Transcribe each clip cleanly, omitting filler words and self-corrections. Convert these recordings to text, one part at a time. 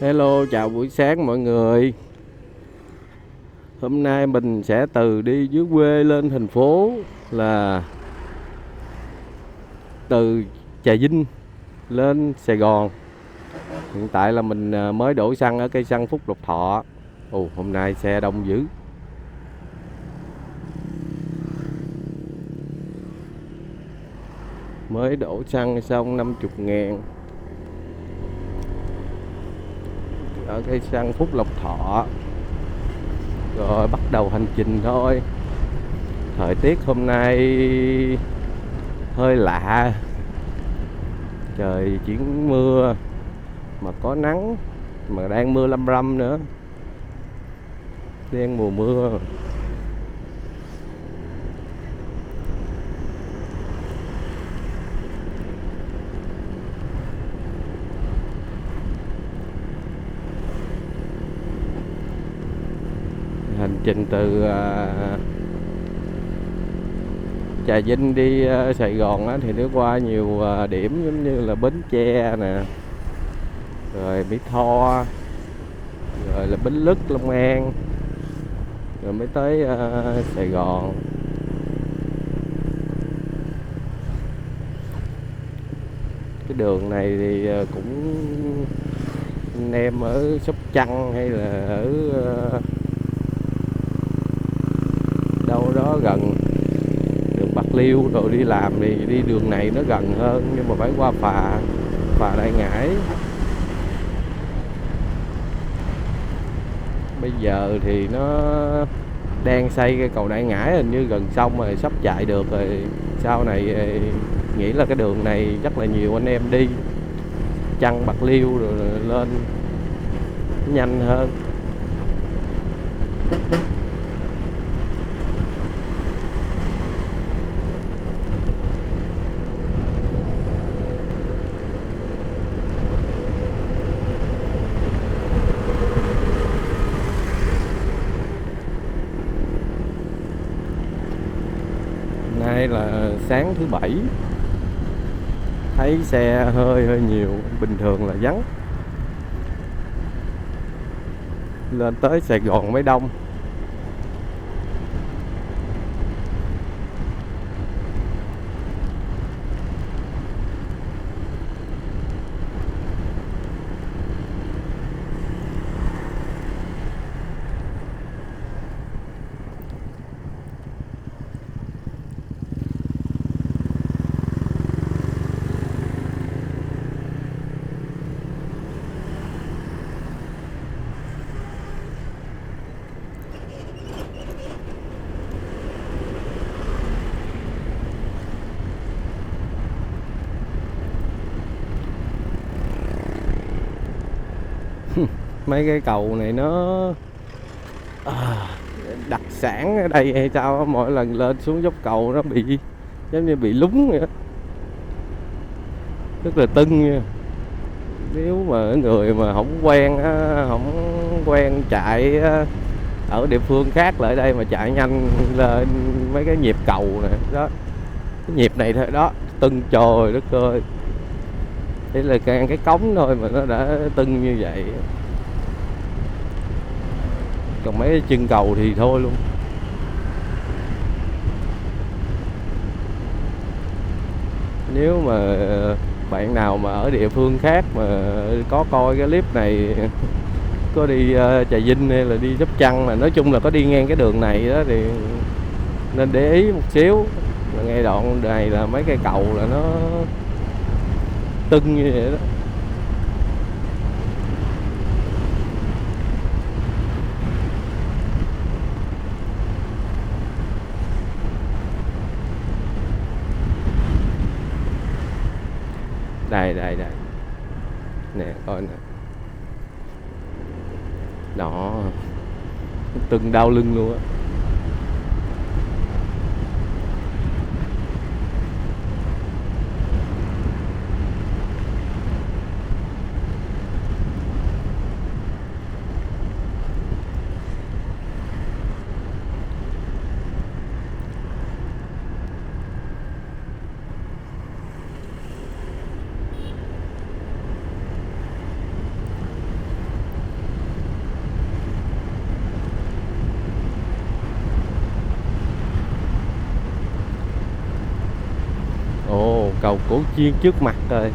Hello, chào buổi sáng mọi người. Hôm nay mình sẽ từ đi dưới quê lên thành phố, là từ Trà Vinh lên Sài Gòn. Hiện tại là mình mới đổ xăng ở cây xăng Phúc Lộc Thọ. Ồ, hôm nay xe đông dữ. Mới đổ xăng xong 50.000 ở cây xăng Phúc Lộc Thọ. Rồi bắt đầu hành trình thôi. Thời tiết hôm nay hơi lạ. Trời chuyển mưa mà có nắng, mà đang mưa lâm râm nữa, đang mùa mưa. Hành trình từ Trà Vinh đi Sài Gòn á, thì nó qua nhiều điểm giống như là Bến Tre nè, rồi Mỹ Tho, rồi là Bến Lức, Long An, rồi mới tới Sài Gòn. Cái đường này thì cũng anh em ở Sóc Trăng hay là ở đâu đó gần đường Bạc Liêu rồi đi làm thì đi đường này nó gần hơn, nhưng mà phải qua phà Đại Ngãi. Bây giờ thì nó đang xây cái cầu Đại Ngãi, hình như gần xong rồi, sắp chạy được rồi. Sau này nghĩ là cái đường này rất là nhiều anh em đi Trăng Bạc Liêu rồi lên nhanh hơn. Nay là sáng thứ bảy, thấy xe hơi nhiều, bình thường là vắng. Lên tới Sài Gòn mới đông. Mấy cái cầu này nó đặc sản ở đây hay sao, mỗi lần lên xuống dốc cầu nó bị giống như bị lún vậy đó, rất là tưng nha. Nếu mà người mà không quen á, không quen chạy á, ở địa phương khác lại đây mà chạy nhanh lên mấy cái nhịp cầu này đó, cái nhịp này thôi đó, tưng trời đất ơi. Đây là cái cống thôi mà nó đã tưng như vậy, còn mấy cái chân cầu thì thôi luôn. Nếu mà bạn nào mà ở địa phương khác mà có coi cái clip này, có đi Trà Vinh hay là đi Sóc Trăng, mà nói chung là có đi ngang cái đường này đó, thì nên để ý một xíu là ngay đoạn này là mấy cây cầu là nó tưng như vậy đó. Đây nè, coi nè, đó, tưng đau lưng luôn á. cầu Cổ Chiên trước mặt rồi.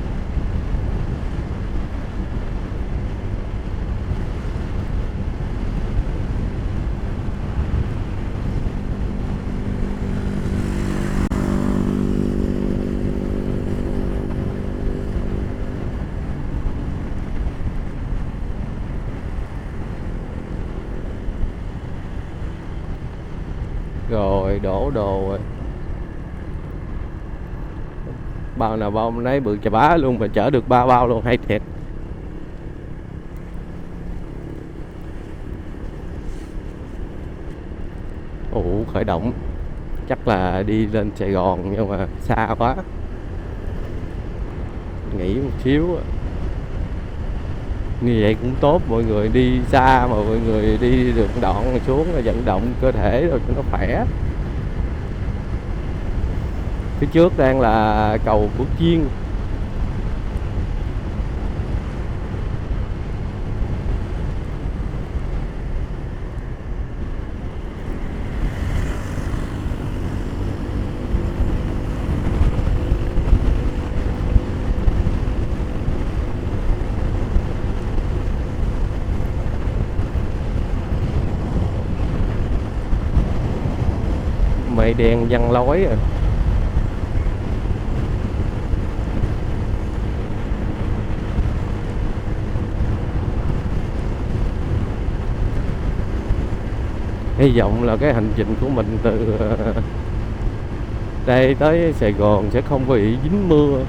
Rồi đổ đồ rồi. Bao nào bao nấy bự chà bá luôn, mà chở được 3 bao luôn, hay thiệt. Ủa, khởi động. Chắc là đi lên Sài Gòn nhưng mà xa quá. Nghỉ một xíu. Như vậy cũng tốt, mọi người đi xa mà mọi người đi được đoạn xuống là vận động cơ thể rồi cho nó khỏe. Phía trước đang là cầu Cổ Chiên. Mây đen văng lối rồi. Hy vọng là cái hành trình của mình từ đây tới Sài Gòn sẽ không bị dính mưa.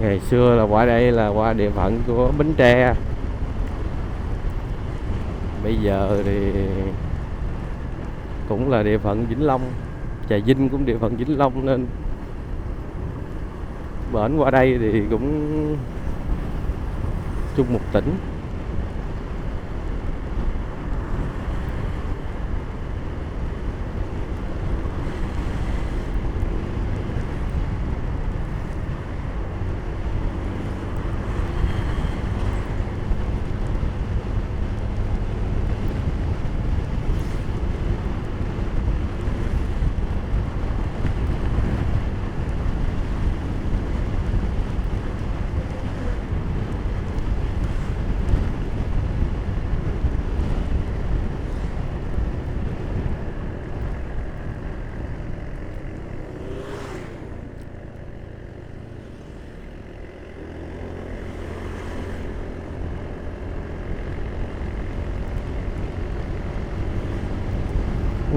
Ngày xưa là qua đây là qua địa phận của Bến Tre. Bây giờ thì cũng là địa phận Vĩnh Long. Trà Vinh cũng địa phận Vĩnh Long, nên bển qua đây thì cũng chung một tỉnh.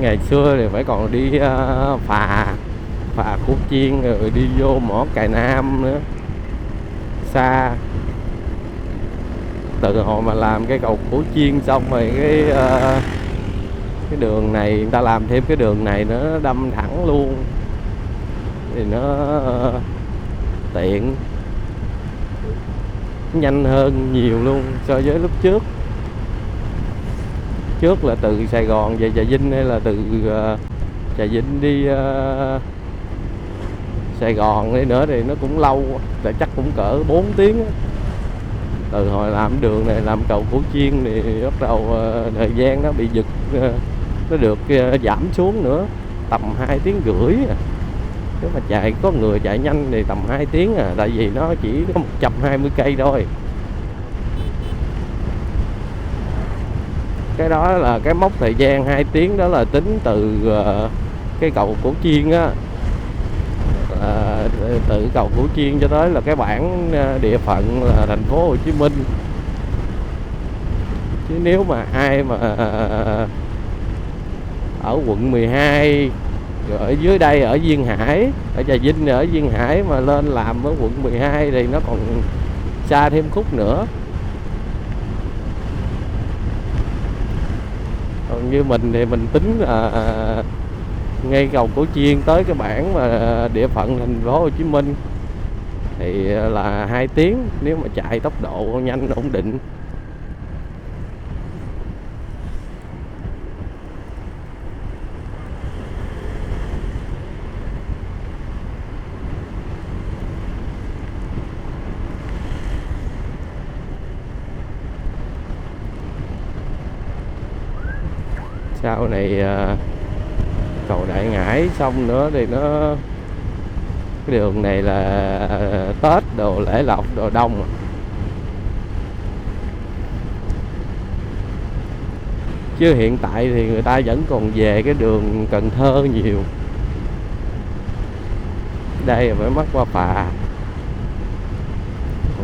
Ngày xưa thì phải còn đi phà Củ Chiên rồi đi vô mỏ Cày Nam nữa, xa. Từ hồi mà làm cái cầu Củ Chiên xong rồi cái đường này người ta làm thêm cái đường này nữa, đâm thẳng luôn thì nó tiện, nhanh hơn nhiều luôn so với lúc trước. Trước là từ Sài Gòn về Trà Vinh hay là từ Trà Vinh đi Sài Gòn đi nữa thì nó cũng lâu, là chắc cũng cỡ 4 tiếng. Từ hồi làm đường này, làm cầu Củ Chiên thì bắt đầu thời gian nó bị giật, nó được giảm xuống nữa, tầm 2 tiếng rưỡi. Nếu mà có người chạy nhanh thì tầm 2 tiếng tại vì nó chỉ có 120 cây thôi. Cái đó là cái mốc thời gian 2 tiếng, đó là tính từ cái cầu Củ Chiên á, từ cầu Củ Chiên cho tới là cái bảng địa phận là thành phố Hồ Chí Minh. Chứ nếu mà ai mà ở quận 12 rồi ở dưới đây ở Duyên Hải, ở Trà Vinh ở Duyên Hải mà lên làm ở quận 12 thì nó còn xa thêm khúc nữa. Còn như mình thì mình tính là ngay cầu Củ Chiên tới cái bảng mà địa phận thành phố Hồ Chí Minh thì là 2 tiếng nếu mà chạy tốc độ nhanh ổn định. Sau này cầu Đại Ngãi xong nữa thì cái đường này là Tết đồ lễ lộc đồ đông. Chứ hiện tại thì người ta vẫn còn về cái đường Cần Thơ nhiều. Đây phải mắc qua phà,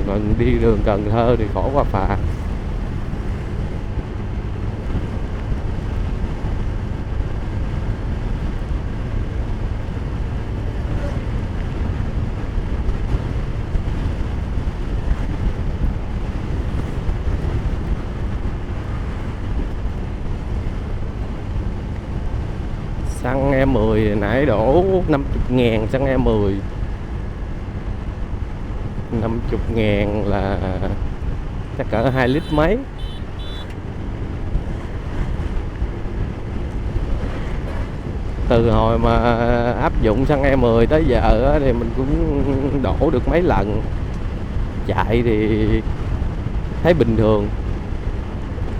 còn đi đường Cần Thơ thì khổ qua phà. Xăng E10 nãy đổ 50.000 xăng E10. 50.000 là chắc cỡ 2 lít mấy. Từ hồi mà áp dụng xăng E10 tới giờ thì mình cũng đổ được mấy lần. Chạy thì thấy bình thường.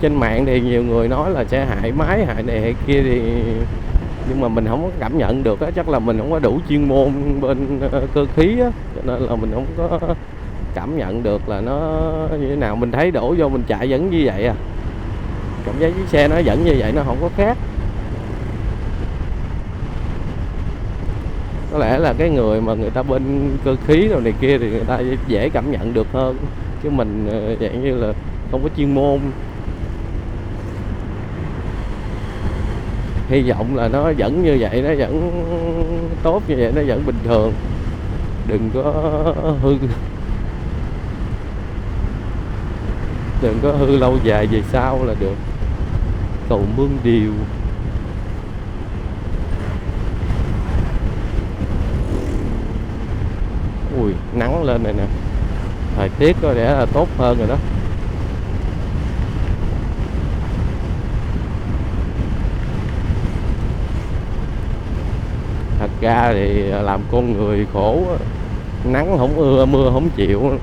Trên mạng thì nhiều người nói là sẽ hại máy, hại này hại kia thì, nhưng mà mình không có cảm nhận được á, chắc là mình không có đủ chuyên môn bên cơ khí á, cho nên là mình không có cảm nhận được là nó như thế nào. Mình thấy đổ vô mình chạy vẫn như vậy à, cảm giác chiếc xe nó vẫn như vậy, nó không có khác. Có lẽ là cái người mà người ta bên cơ khí rồi này kia thì người ta dễ cảm nhận được hơn, chứ mình dạng như là không có chuyên môn. Hy vọng là nó vẫn như vậy, nó vẫn tốt như vậy, nó vẫn bình thường, đừng có hư, đừng có hư lâu dài về sau là được. Cầu Mương Điều. Ui, nắng lên này nè, thời tiết có lẽ là tốt hơn rồi đó. Thật ra thì làm con người khổ, nắng không ưa, mưa không chịu.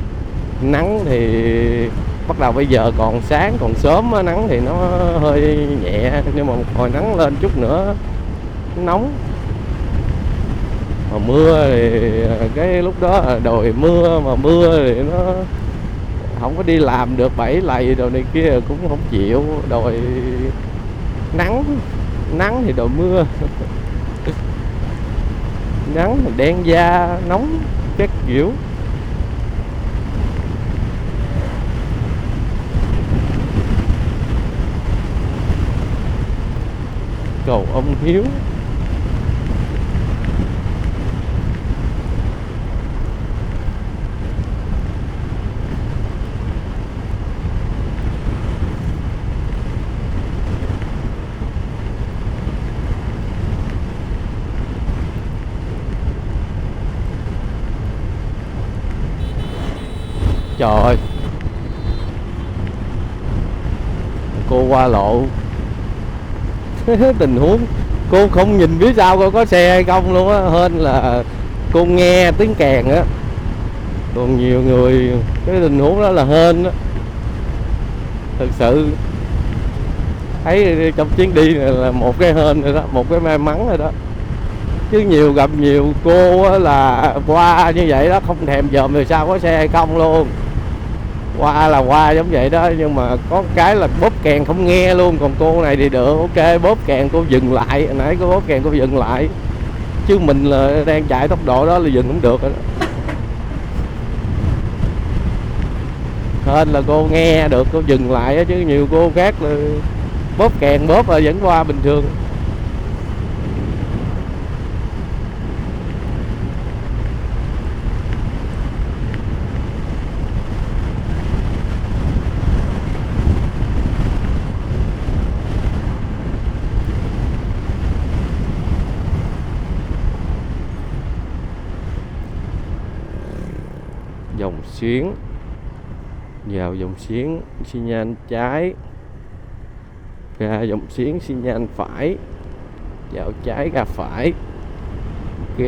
Nắng thì bắt đầu bây giờ còn sáng còn sớm, nắng thì nó hơi nhẹ, nhưng mà một hồi nắng lên chút nữa nóng. Mà mưa thì cái lúc đó đòi mưa, mà mưa thì nó không có đi làm được, bẫy lầy đồ này kia cũng không chịu, đòi nắng. Nắng thì đòi mưa. Nắng thì đen da, nóng các kiểu. cầu ông Hiếu. Trời ơi, cô qua lộ. Tình huống cô không nhìn phía sau coi có xe hay không luôn á, hên là cô nghe tiếng kèn á. Còn nhiều người cái tình huống đó là hên á. Thực sự thấy trong chuyến đi này là một cái hên rồi đó, một cái may mắn rồi đó. Chứ nhiều gặp nhiều cô á là qua như vậy đó, không thèm dòm từ sau có xe hay không luôn. Qua là qua giống vậy đó, nhưng mà có cái là bóp kèn không nghe luôn. Còn cô này thì được, ok, bóp kèn cô dừng lại, hồi nãy cô bóp kèn cô dừng lại, chứ mình là đang chạy tốc độ đó là dừng không được rồi đó. Hên là cô nghe được, cô dừng lại đó, chứ nhiều cô khác là bóp kèn bóp là vẫn qua bình thường. Dòng xuyến, vào dòng xuyến xi nhan trái, ra dòng xuyến xi nhan phải, vào trái ra phải. Ok.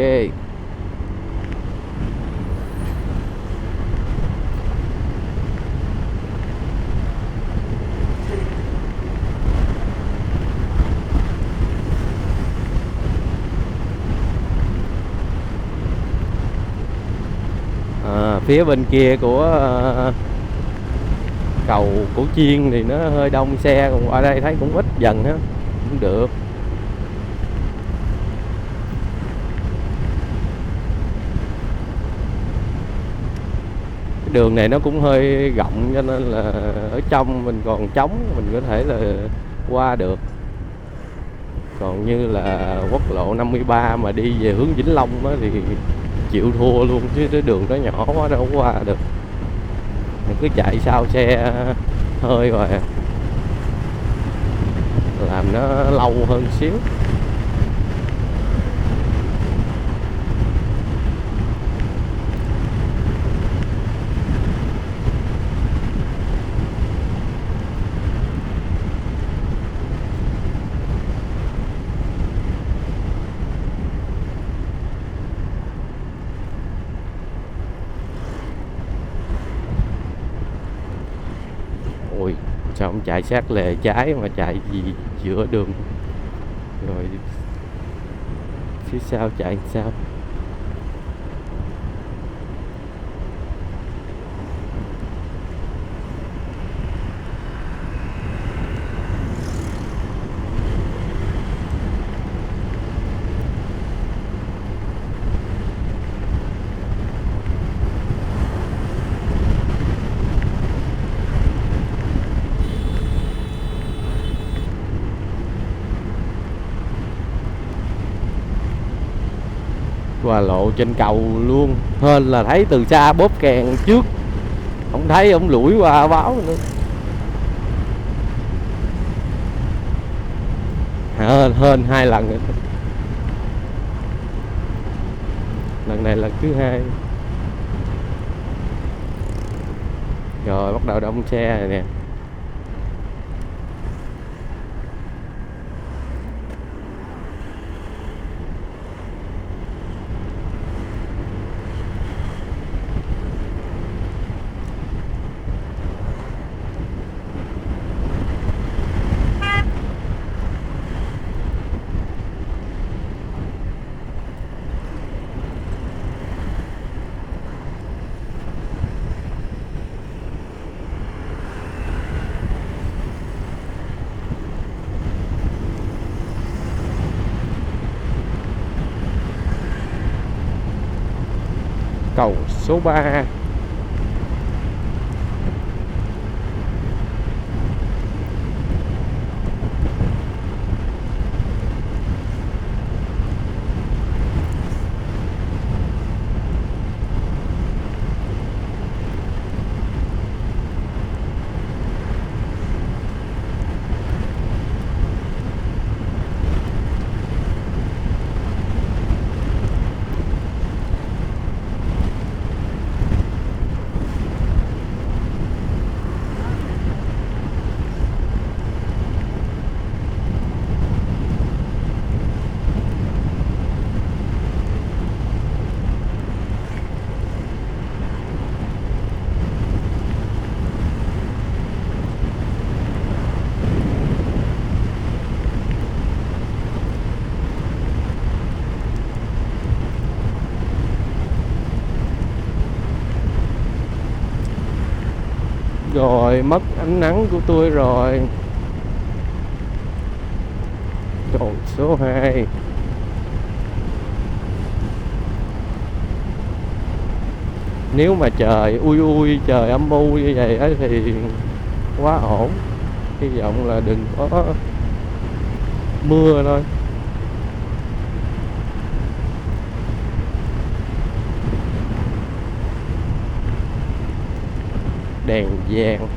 Phía bên kia của cầu Củ Chiên thì nó hơi đông xe, còn qua đây thấy cũng ít dần á, cũng được. Cái đường này nó cũng hơi rộng cho nên là ở trong mình còn trống, mình có thể là qua được. Còn như là quốc lộ 53 mà đi về hướng Vĩnh Long á thì chịu thua luôn, chứ cái đường nó nhỏ quá đâu có qua được. Mình cứ chạy sau xe hơi rồi làm nó lâu hơn xíu. Ôi sao ông chạy sát lề trái mà chạy gì giữa đường, rồi phía sau chạy sao? Qua lộ trên cầu luôn, hên là thấy từ xa bóp kèn trước, không thấy ông lủi qua báo nữa. Hên 2 lần rồi. Lần này là thứ 2. Rồi bắt đầu đông xe rồi nè. Cầu số 3. Rồi mất ánh nắng của tôi rồi. Còn số 2. Nếu mà trời ui trời âm u như vậy á thì quá ổn. Hy vọng là đừng có mưa thôi. Đèn vàng.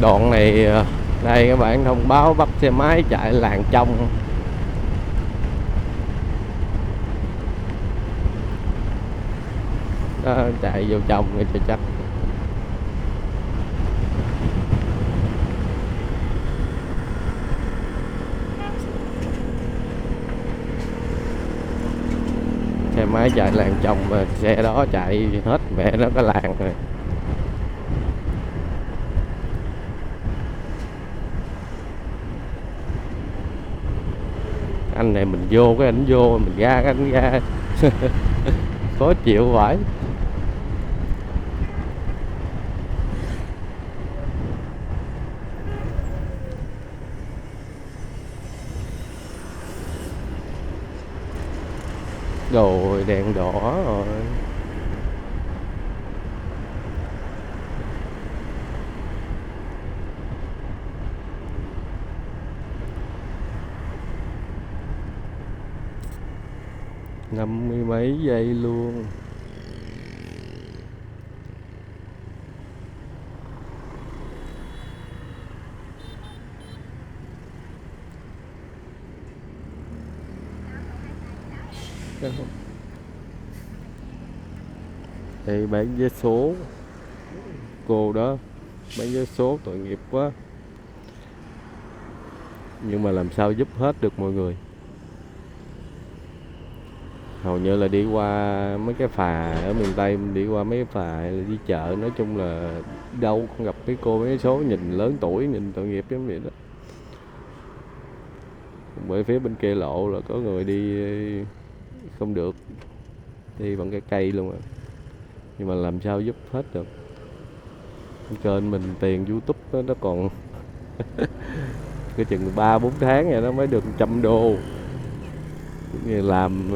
Đoạn này đây các bạn thông báo bắt xe máy chạy làn trong. Đó, chạy vô trong cho chắc. Xe máy chạy làn trong mà xe đó chạy hết mẹ nó có làn rồi. Anh này mình vô cái ảnh vô, mình ra cái ảnh ra. Khó chịu phải. Rồi đèn đỏ rồi. Năm mươi mấy giây luôn. Đây bán vé số. Cô đó bán vé số tội nghiệp quá. Nhưng mà làm sao giúp hết được mọi người. Hầu như là đi qua mấy cái phà ở miền Tây, mình đi qua mấy cái phà là đi chợ, nói chung là đâu cũng gặp mấy cô mấy số nhìn lớn tuổi, nhìn tội nghiệp giống vậy đó. Bởi phía bên kia lộ là có người đi không được, đi bằng cái cây luôn á. Nhưng mà làm sao giúp hết được. Kênh mình tiền YouTube nó còn cái chừng 3-4 tháng rồi nó mới được 100 đô. Làm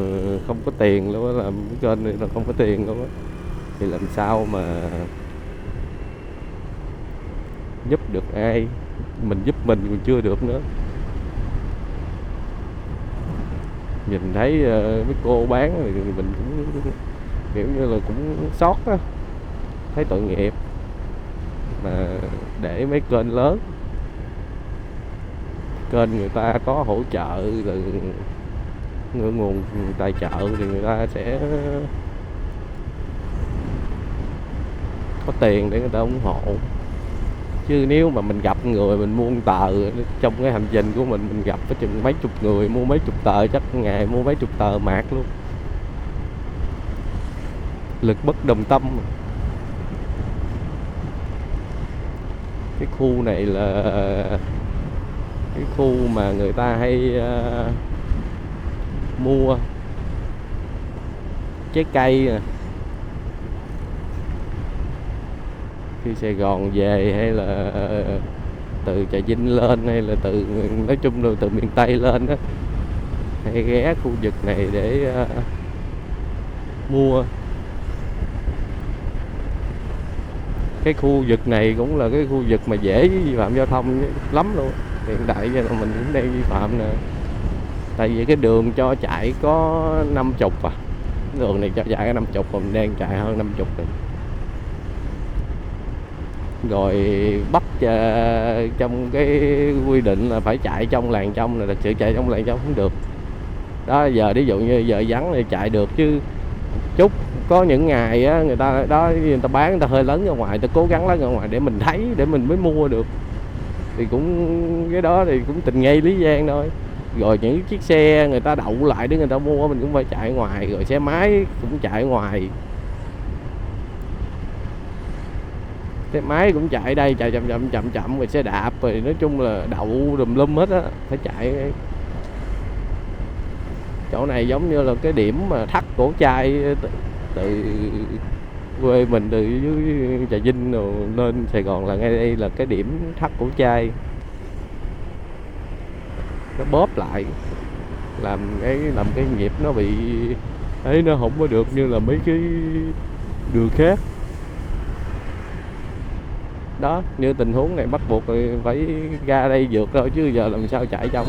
không có tiền luôn á, làm cái kênh này là không có tiền luôn á, thì làm sao mà giúp được ai. Mình giúp mình còn chưa được nữa. Nhìn thấy mấy cô bán thì mình cũng kiểu như là cũng sót á, thấy tội nghiệp. Mà để mấy kênh lớn, kênh người ta có hỗ trợ từ nguồn tài trợ thì người ta sẽ có tiền để người ta ủng hộ. Chứ nếu mà mình gặp người mình mua tờ trong cái hành trình của mình gặp có chừng mấy chục người mua mấy chục tờ, chắc ngày mua mấy chục tờ mạc luôn. Lực bất đồng tâm. Cái khu này là cái khu mà người ta hay mua trái cây nè. Khi Sài Gòn về hay là từ Trà Vinh lên, hay là từ nói chung là từ miền Tây lên đó, hay ghé khu vực này để mua. Cái khu vực này cũng là cái khu vực mà dễ vi phạm giao thông lắm luôn. Hiện tại giờ mình cũng đang vi phạm nè. Tại vì cái đường cho chạy có 50 à. Đường này cho chạy có 50, còn đang chạy hơn 50 rồi. Rồi bắt trong cái quy định là phải chạy trong làn trong, là thực sự chạy trong làn trong không được. Đó, giờ ví dụ như giờ vắng thì chạy được, chứ chút có những ngày á, người ta đó người ta bán, người ta hơi lớn ra ngoài, người ta cố gắng lớn ra ngoài để mình thấy, để mình mới mua được, thì cũng cái đó thì cũng tình nghi lý gian thôi. Rồi những chiếc xe người ta đậu lại để người ta mua, mình cũng phải chạy ngoài, rồi xe máy cũng chạy ngoài, xe máy cũng chạy đây, chạy chậm, rồi xe đạp, rồi nói chung là đậu đùm lum hết á, phải chạy. Chỗ này giống như là cái điểm mà thắt cổ trai từ quê mình, từ dưới Trà Vinh rồi lên Sài Gòn là ngay đây là cái điểm thắt cổ trai. Nó bóp lại, làm cái nhịp nó bị ấy, nó không có được như là mấy cái đường khác. Đó, như tình huống này bắt buộc phải ra đây vượt thôi, chứ giờ làm sao chạy trong.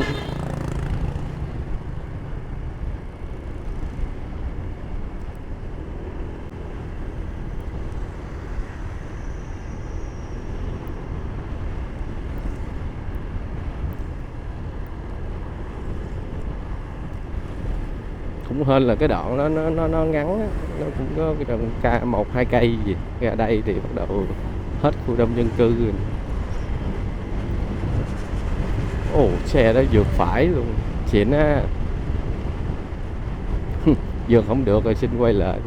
Cũng hên là cái đoạn nó ngắn á, nó cũng có cái đoạn 1-2 cây gì. Ra đây thì bắt đầu hết khu đông dân cư rồi. Ồ, xe đó vượt phải luôn, xịn á. Vượt không được rồi xin quay lại.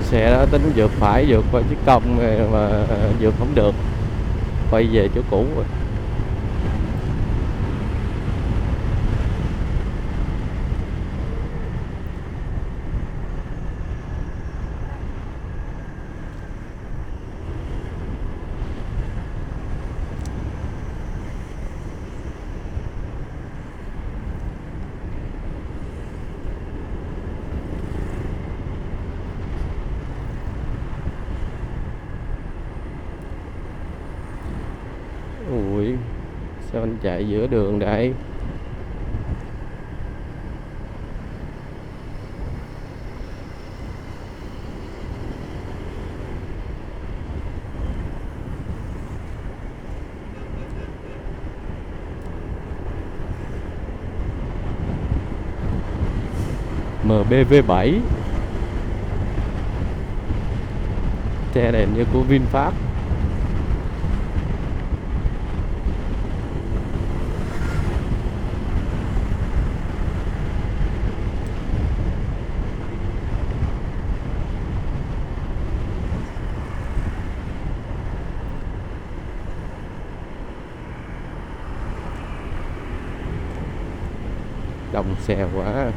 Xe đó tính vượt phải, vượt qua chiếc cong mà vượt không được, quay về chỗ cũ rồi. Ui, sao anh chạy giữa đường đây? MBV7, xe này như của VinFast. Đông xe quá.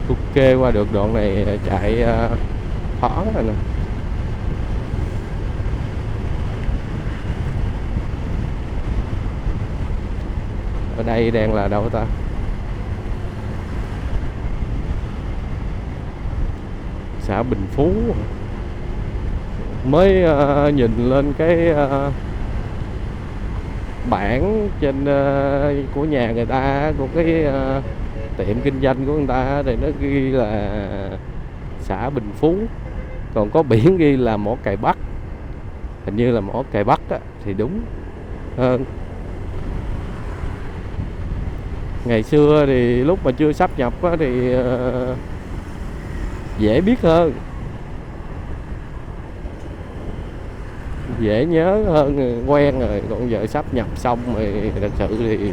Ok, qua được đoạn này chạy thoáng rồi nè. Ở đây đang là đâu ta? Xã Bình Phú. Mới nhìn lên cái bảng trên của nhà người ta, của cái tiệm kinh doanh của người ta, thì nó ghi là xã Bình Phú, còn có biển ghi là Mỏ Cày Bắc. Hình như là Mỏ Cày Bắc á, thì đúng hơn. Ngày xưa thì lúc mà chưa sáp nhập á, thì dễ biết hơn, dễ nhớ hơn, quen rồi. Còn giờ sáp nhập xong rồi thật sự thì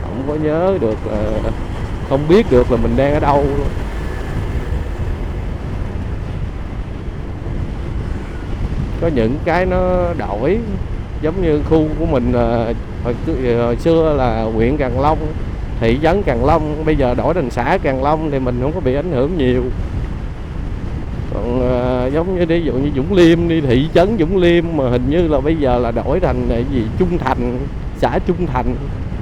không có nhớ được, không biết được là mình đang ở đâu luôn. Có những cái nó đổi, giống như khu của mình hồi xưa là huyện Càng Long, thị trấn Càng Long, bây giờ đổi thành xã Càng Long thì mình không có bị ảnh hưởng nhiều. Còn giống như ví dụ như Vũng Liêm đi, thị trấn Vũng Liêm mà hình như là bây giờ là đổi thành gì Trung Thành, xã Trung Thành,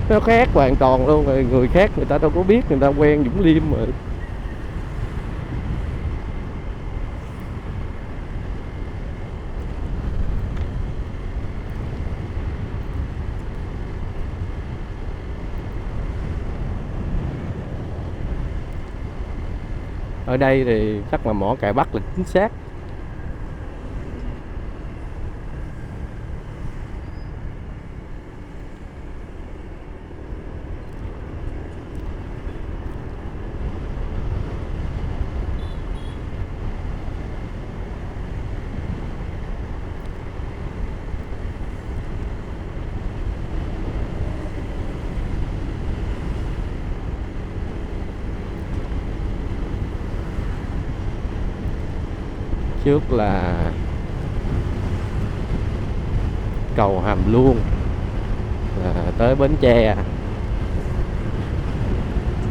nó khác hoàn toàn luôn rồi. Người khác người ta đâu có biết, người ta quen Vũng Liêm rồi. Ở đây thì chắc là mỏ cày Bắc là chính xác. Trước là cầu Hàm Luông, là tới Bến Tre.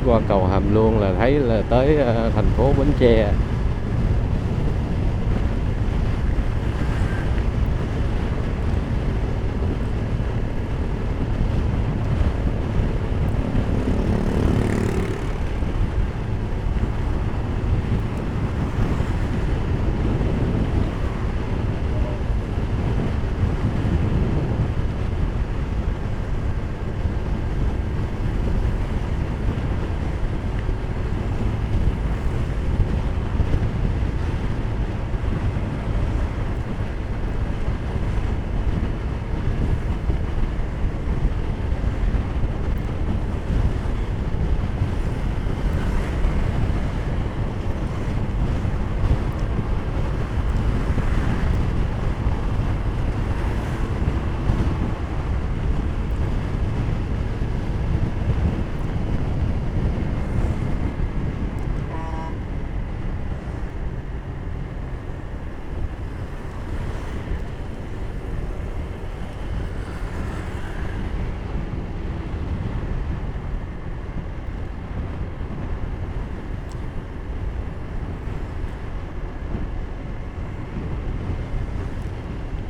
Qua cầu Hàm Luông là thấy là tới thành phố Bến Tre.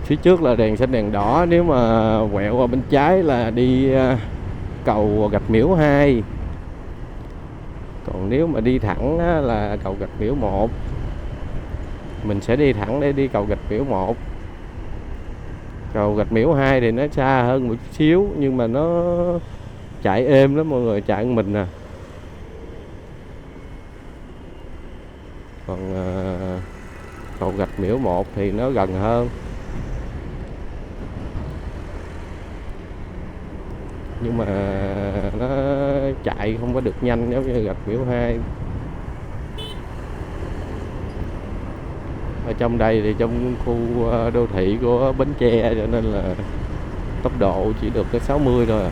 Phía trước là đèn xanh đèn đỏ, nếu mà quẹo qua bên trái là đi cầu Gạch Miễu 2. Còn nếu mà đi thẳng là cầu Gạch Miễu 1. Mình sẽ đi thẳng để đi cầu Gạch Miễu 1. Cầu Gạch Miễu 2 thì nó xa hơn một chút xíu, nhưng mà nó chạy êm lắm mọi người, chạy mình nè. Còn cầu Gạch Miễu 1 thì nó gần hơn, nhưng mà nó chạy không có được nhanh giống như Gạch Miễu 2. Ở trong đây thì trong khu đô thị của Bến Tre, cho nên là tốc độ chỉ được cái 60 thôi à.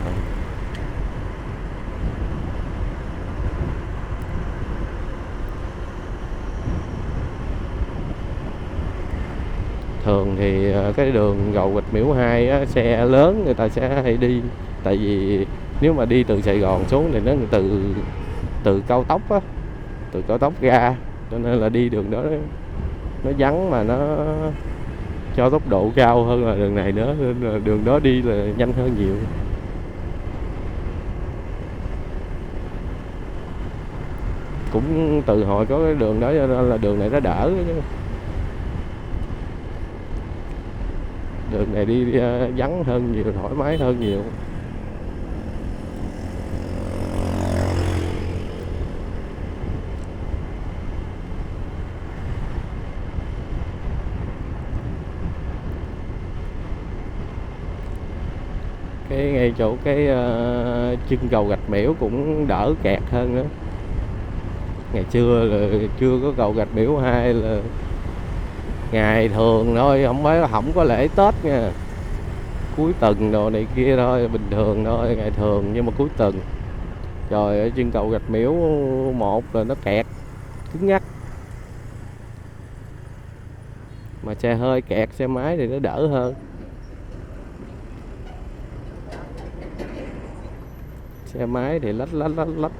Thường thì cái đường cầu Gạch Miễu 2 á, xe lớn người ta sẽ hay đi. Tại vì nếu mà đi từ Sài Gòn xuống thì nó từ cao tốc á, từ cao tốc ra, cho nên là đi đường đó nó vắng mà nó cho tốc độ cao hơn là đường này nữa, nên là đường đó đi là nhanh hơn nhiều. Cũng từ hồi có cái đường đó cho nên là đường này nó đỡ chứ. Đường này đi vắng hơn nhiều, thoải mái hơn nhiều. Cái ngay chỗ cái chân cầu Gạch Miễu cũng đỡ kẹt hơn nữa. Ngày xưa là chưa có cầu Gạch Miễu 2 là ngày thường thôi, không có lễ Tết nha, cuối tuần đồ này kia thôi, bình thường thôi, ngày thường. Nhưng mà cuối tuần trời, ở chân cầu Gạch Miễu 1 là nó kẹt cứng nhắc. Mà xe hơi kẹt, xe máy thì nó đỡ hơn. Xe máy thì lách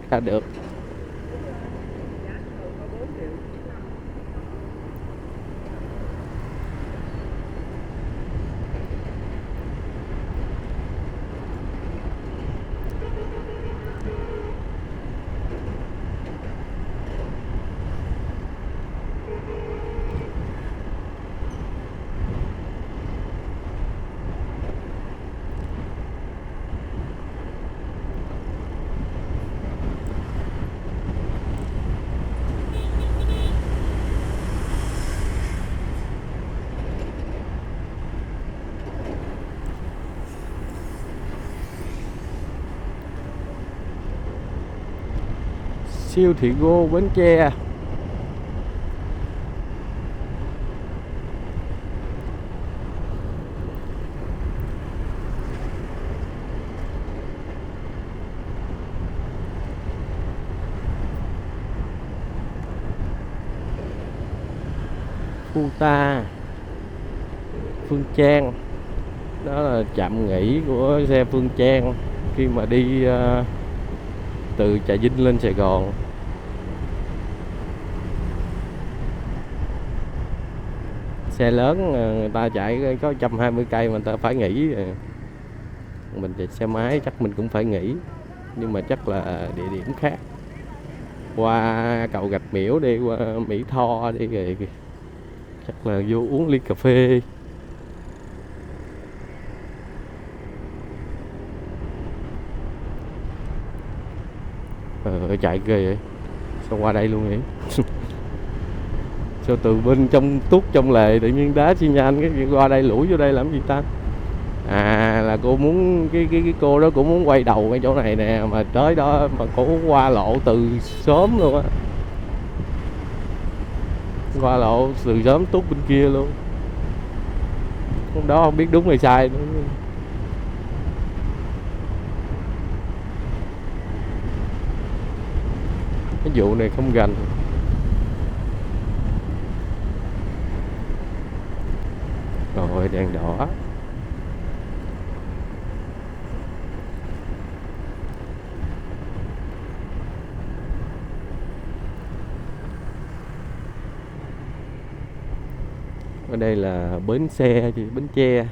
ra được. Siêu thị Go Bến Tre. Phu Ta, Phương Trang. Đó là trạm nghỉ của xe Phương Trang khi mà đi từ Trà Vinh lên Sài Gòn. Xe lớn người ta chạy có 120 cây mà người ta phải nghỉ. Mình chạy xe máy chắc mình cũng phải nghỉ, nhưng mà chắc là địa điểm khác, qua cầu Gạch Miễu đi, qua Mỹ Tho đi, rồi chắc là vô uống ly cà phê. Chạy ghê vậy, sao qua đây luôn vậy? Sao từ bên trong tút trong lề tự nhiên đá xi nhan cái qua đây, lủi vô đây làm gì ta? À, là cô muốn cái cô đó cũng muốn quay đầu cái chỗ này nè, mà tới đó mà cô qua lộ từ sớm luôn á, qua lộ từ sớm tút bên kia luôn. Hôm đó không biết đúng hay sai nữa. Cái vụ này không gành. Rồi đèn đỏ. Ở đây là bến xe Bến Tre.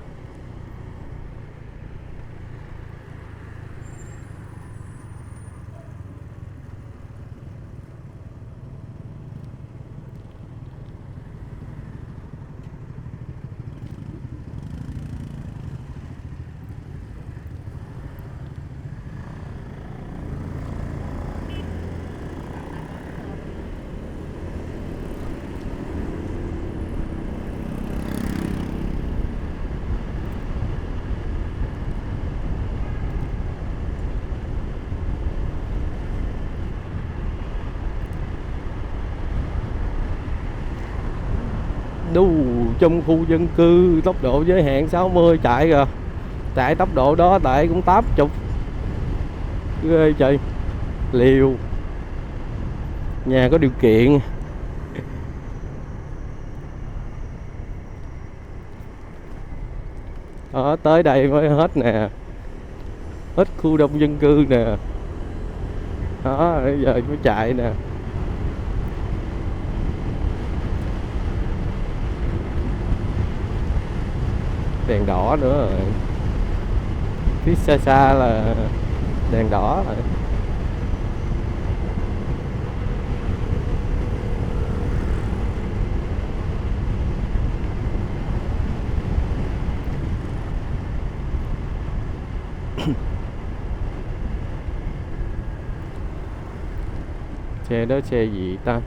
Đu trong khu dân cư tốc độ giới hạn 60 chạy rồi. Chạy tốc độ đó tại cũng 80. Ghê trời. Liều. Nhà có điều kiện. Đó, tới đây mới hết nè. Hết khu đông dân cư nè. Đó, bây giờ mới chạy nè. Đèn đỏ nữa rồi. Phía xa xa là đèn đỏ rồi. Xe đó xe gì ta?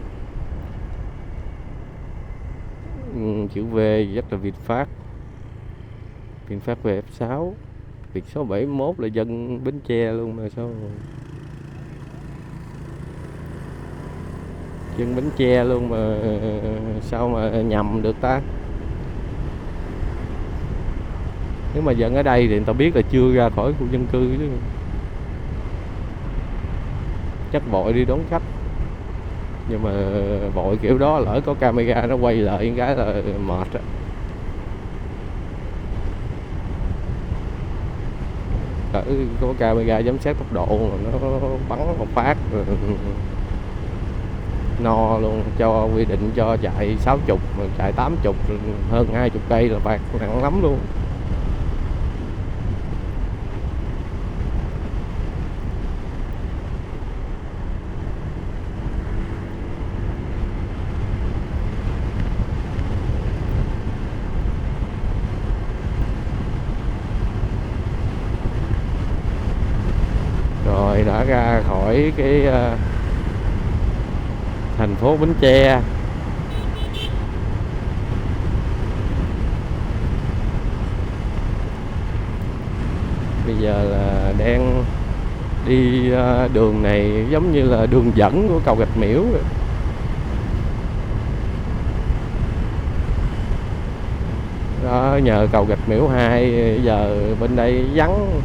Chữ V rất là VinFast. VinFast VF6. Việt số 71 là dân Bến Tre luôn mà sao? Dân Bến Tre luôn mà sao mà nhầm được ta? Nếu mà dân ở đây thì người ta biết là chưa ra khỏi khu dân cư chứ. Chắc vội đi đón khách. Nhưng mà vội kiểu đó lỡ có camera nó quay lại cái là mệt á. Có camera giám sát tốc độ mà nó bắn một phát rồi no luôn. Cho quy định cho chạy 60 mà chạy 80 hơn 20 cây là phạt nặng lắm luôn. Rồi đã ra khỏi cái thành phố Bến Tre. Bây giờ là đang Đi đường này giống như là đường dẫn của cầu Gạch Miễu rồi. Đó, nhờ cầu Gạch Miễu 2 giờ bên đây vắng.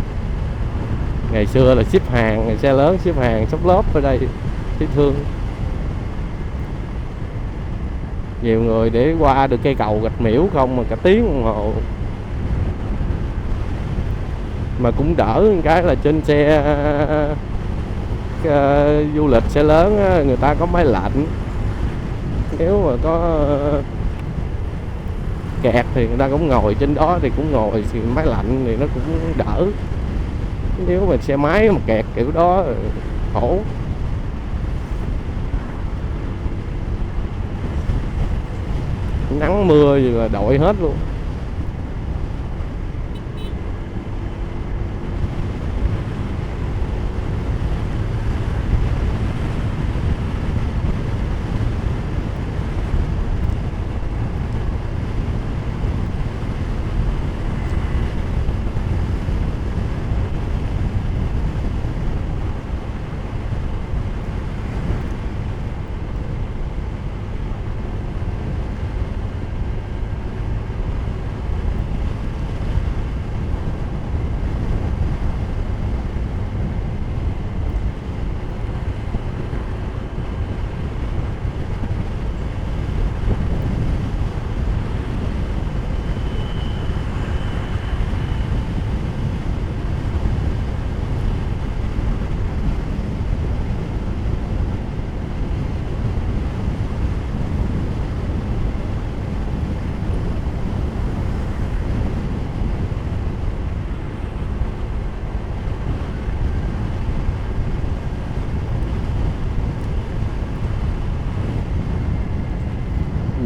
Ngày xưa là ship hàng, xe lớn ship hàng xốp lốp ở đây, thấy thương. Nhiều người để qua được cây cầu Gạch Miễu không mà cả tiếng đồng hồ. Mà cũng đỡ cái là trên xe du lịch xe lớn á, người ta có máy lạnh. Nếu mà có kẹt thì người ta cũng ngồi trên đó, thì cũng ngồi thì máy lạnh thì nó cũng đỡ. Nếu mà xe máy mà kẹt kiểu đó khổ. Nắng mưa gì là đội hết luôn.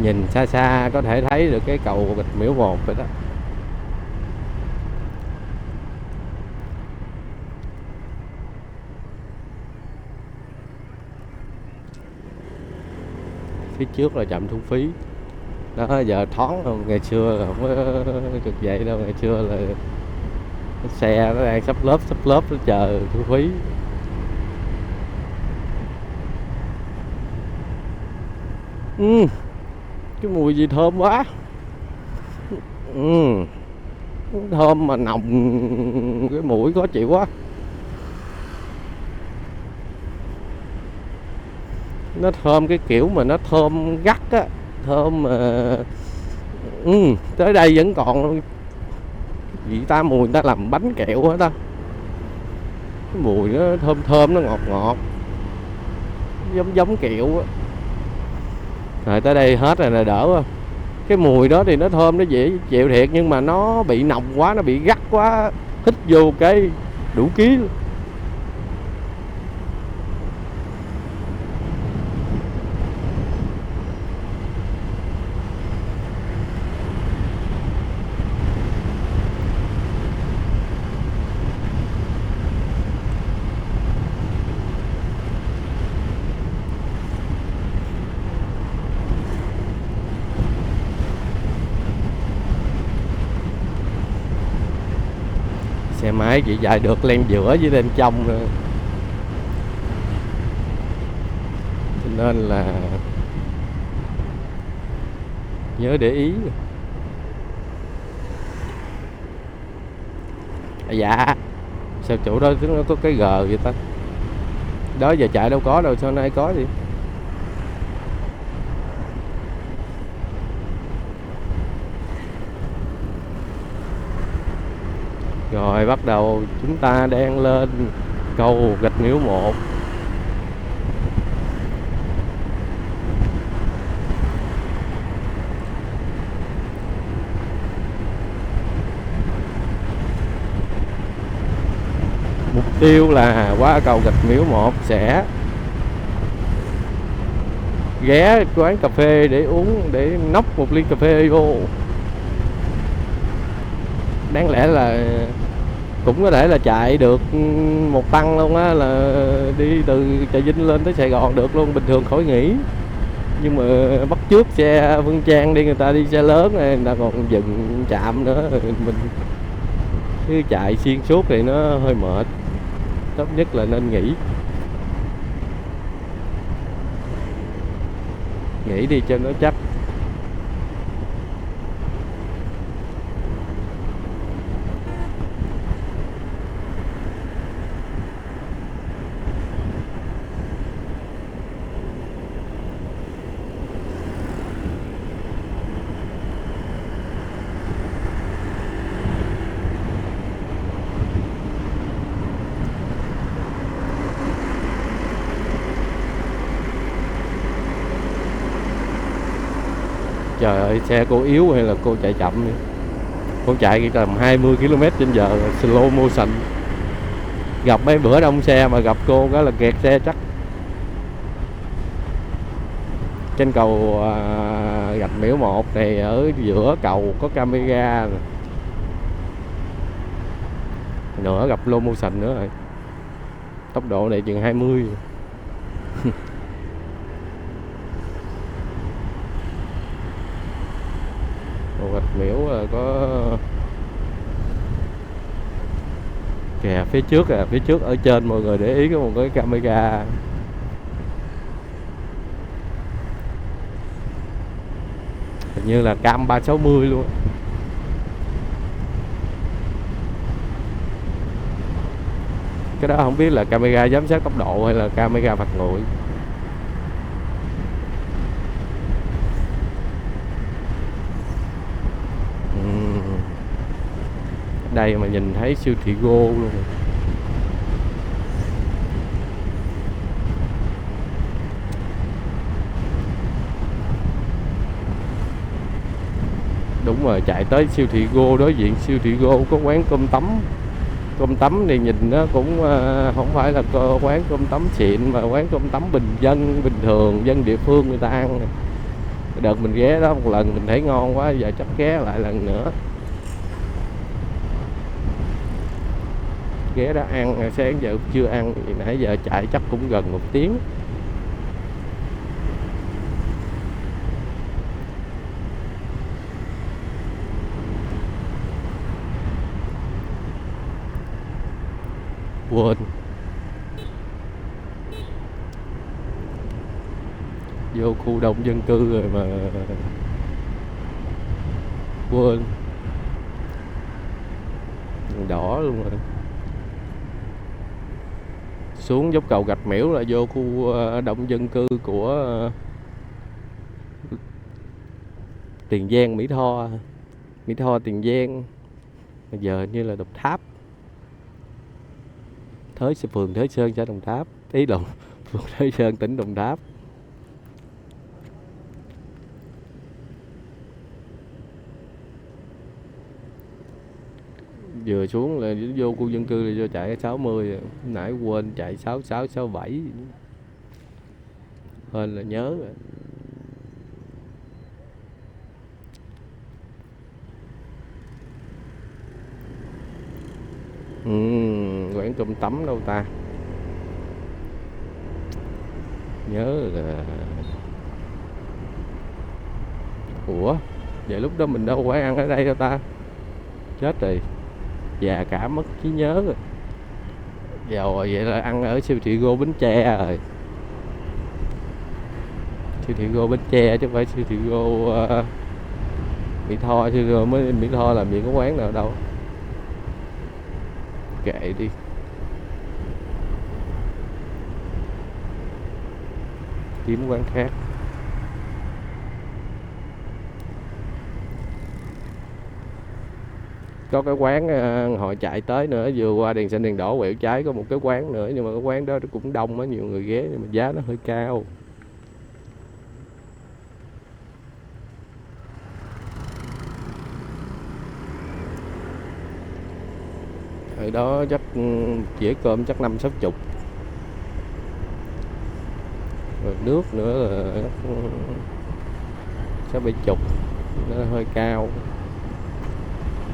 Nhìn xa xa có thể thấy được cái cầu Gạch Miễu 1 rồi đó. Phía trước là trạm thu phí. Đó giờ thoáng không, ngày xưa là không có được vậy đâu, ngày xưa là xe nó đang sắp lớp nó chờ thu phí. Cái mùi gì thơm quá. Thơm mà nồng, cái mũi khó chịu quá. Nó thơm cái kiểu mà nó thơm gắt á, thơm mà tới đây vẫn còn gì ta, mùi người ta làm bánh kẹo hả ta. Cái mùi nó thơm nó ngọt giống kẹo á. Rồi tới đây hết rồi là đỡ quá. Cái mùi đó thì nó thơm, nó dễ chịu thiệt, nhưng mà nó bị nồng quá, nó bị gắt quá, hít vô cái đủ ký luôn. Xe máy chỉ chạy được len giữa với len trong nữa. Cho nên là nhớ để ý. Dạ, sao chỗ đó nó có cái G vậy ta? Đó giờ chạy đâu có đâu, sao nay có gì? Rồi bắt đầu chúng ta đang lên cầu Gạch Miễu 1. Mục tiêu là qua cầu Gạch Miễu 1 sẽ ghé quán cà phê để uống, để nốc một ly cà phê vô. Đáng lẽ là cũng có thể là chạy được một tăng luôn á, là đi từ Trà Vinh lên tới Sài Gòn được luôn, bình thường khỏi nghỉ. Nhưng mà bắt chước xe Phương Trang đi, người ta đi xe lớn này, người ta còn dừng trạm nữa, mình cứ chạy xuyên suốt thì nó hơi mệt. Tốt nhất là nên nghỉ đi cho nó chắc. Trời ơi, xe cô yếu hay là cô chạy chậm vậy? Cô chạy tầm 20 km/h slow motion. Gặp mấy bữa đông xe mà gặp cô cái là kẹt xe chắc. Trên cầu Rạch Miễu 1 này, ở giữa cầu có camera nữa, gặp slow motion nữa rồi. Tốc độ này chừng 20. Rạch Miễu là có kìa, phía trước ở trên mọi người để ý có một cái camera. Hình như là cam 360 luôn. Cái đó không biết là camera giám sát tốc độ hay là camera phạt nguội. Đây mà nhìn thấy siêu thị Go luôn. Đúng rồi, chạy tới siêu thị Go, đối diện siêu thị Go có quán cơm tấm. Cơm tấm thì nhìn nó cũng không phải là quán cơm tấm xịn, mà quán cơm tấm bình dân, bình thường, dân địa phương người ta ăn. Đợt mình ghé đó một lần mình thấy ngon quá, giờ chắc ghé lại lần nữa. Ghé đó ăn, sáng giờ chưa ăn, thì nãy giờ chạy chắc cũng gần 1 tiếng. Quên. Vô khu đông dân cư rồi mà quên. Đỏ luôn rồi. Xuống dốc cầu Rạch Miễu là vô khu đông dân cư của Tiền Giang, Mỹ Tho Tiền Giang. Bây giờ như là Đồng Tháp, phường Thới Sơn, xã Đồng Tháp, phường Thới Sơn, tỉnh Đồng Tháp. Vừa xuống là vô khu dân cư là vô chạy 60. Nãy quên chạy 66, 67. Hên là nhớ rồi. Quán cơm tấm đâu ta? Nhớ là... Ủa, vậy lúc đó mình đâu phải ăn ở đây đâu ta? Chết rồi, già cả mất trí nhớ rồi. Rồi vậy là ăn ở siêu thị Go Bến Tre rồi. Siêu thị Go Bến Tre chứ không phải siêu thị Go Mỹ Tho. Siêu thị Go mới Mỹ Tho làm gì có quán nào đâu. Kệ đi. Kiếm quán khác. Có cái quán họ chạy tới nữa, vừa qua đèn xanh đèn đỏ quẹo trái có một cái quán nữa, nhưng mà cái quán đó cũng đông á, nhiều người ghé, nhưng mà giá nó hơi cao. Ở đó chắc dĩa cơm chắc 50-60. Rồi nước nữa là 60-70, nó hơi cao.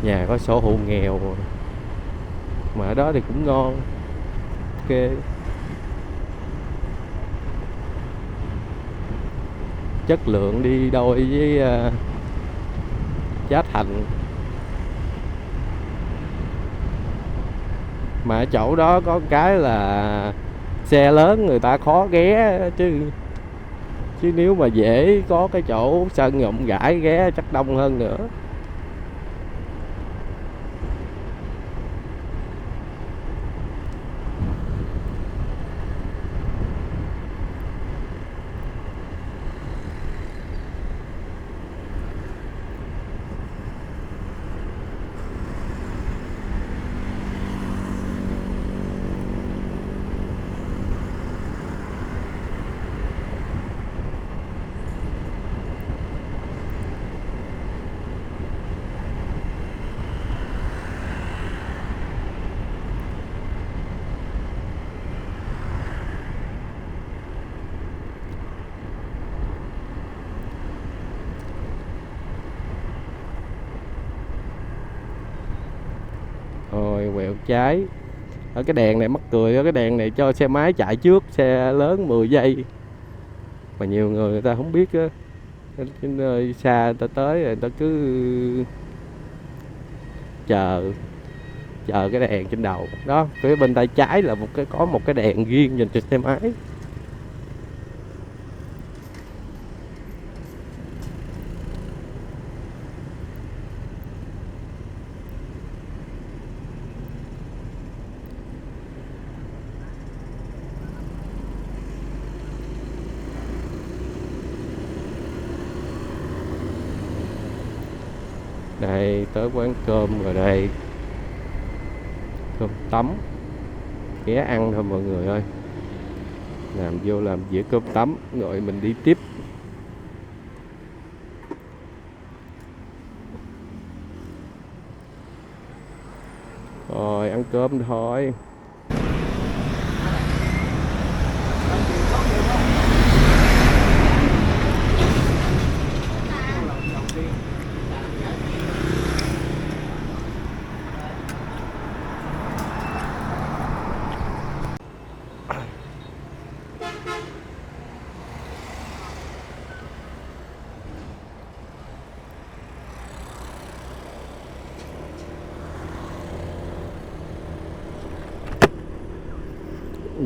Nhà có sổ hộ nghèo mà ở đó thì cũng ngon. Ok. Chất lượng đi đôi với giá thành. Mà ở chỗ đó có cái là xe lớn người ta khó ghé chứ, nếu mà dễ có cái chỗ sân rộng rãi ghé chắc đông hơn nữa. Rồi quẹo trái. Ở cái đèn này mắc cười, ở cái đèn này cho xe máy chạy trước xe lớn 10 giây. Mà nhiều người ta không biết á, cái nơi xa người ta tới rồi người ta cứ chờ cái đèn trên đầu đó. Phía bên tay trái là có một cái đèn riêng dành cho xe máy. Đây tới quán cơm rồi đây, cơm tấm, ghé ăn thôi mọi người ơi. Làm dĩa cơm tấm rồi mình đi tiếp. Rồi ăn cơm thôi.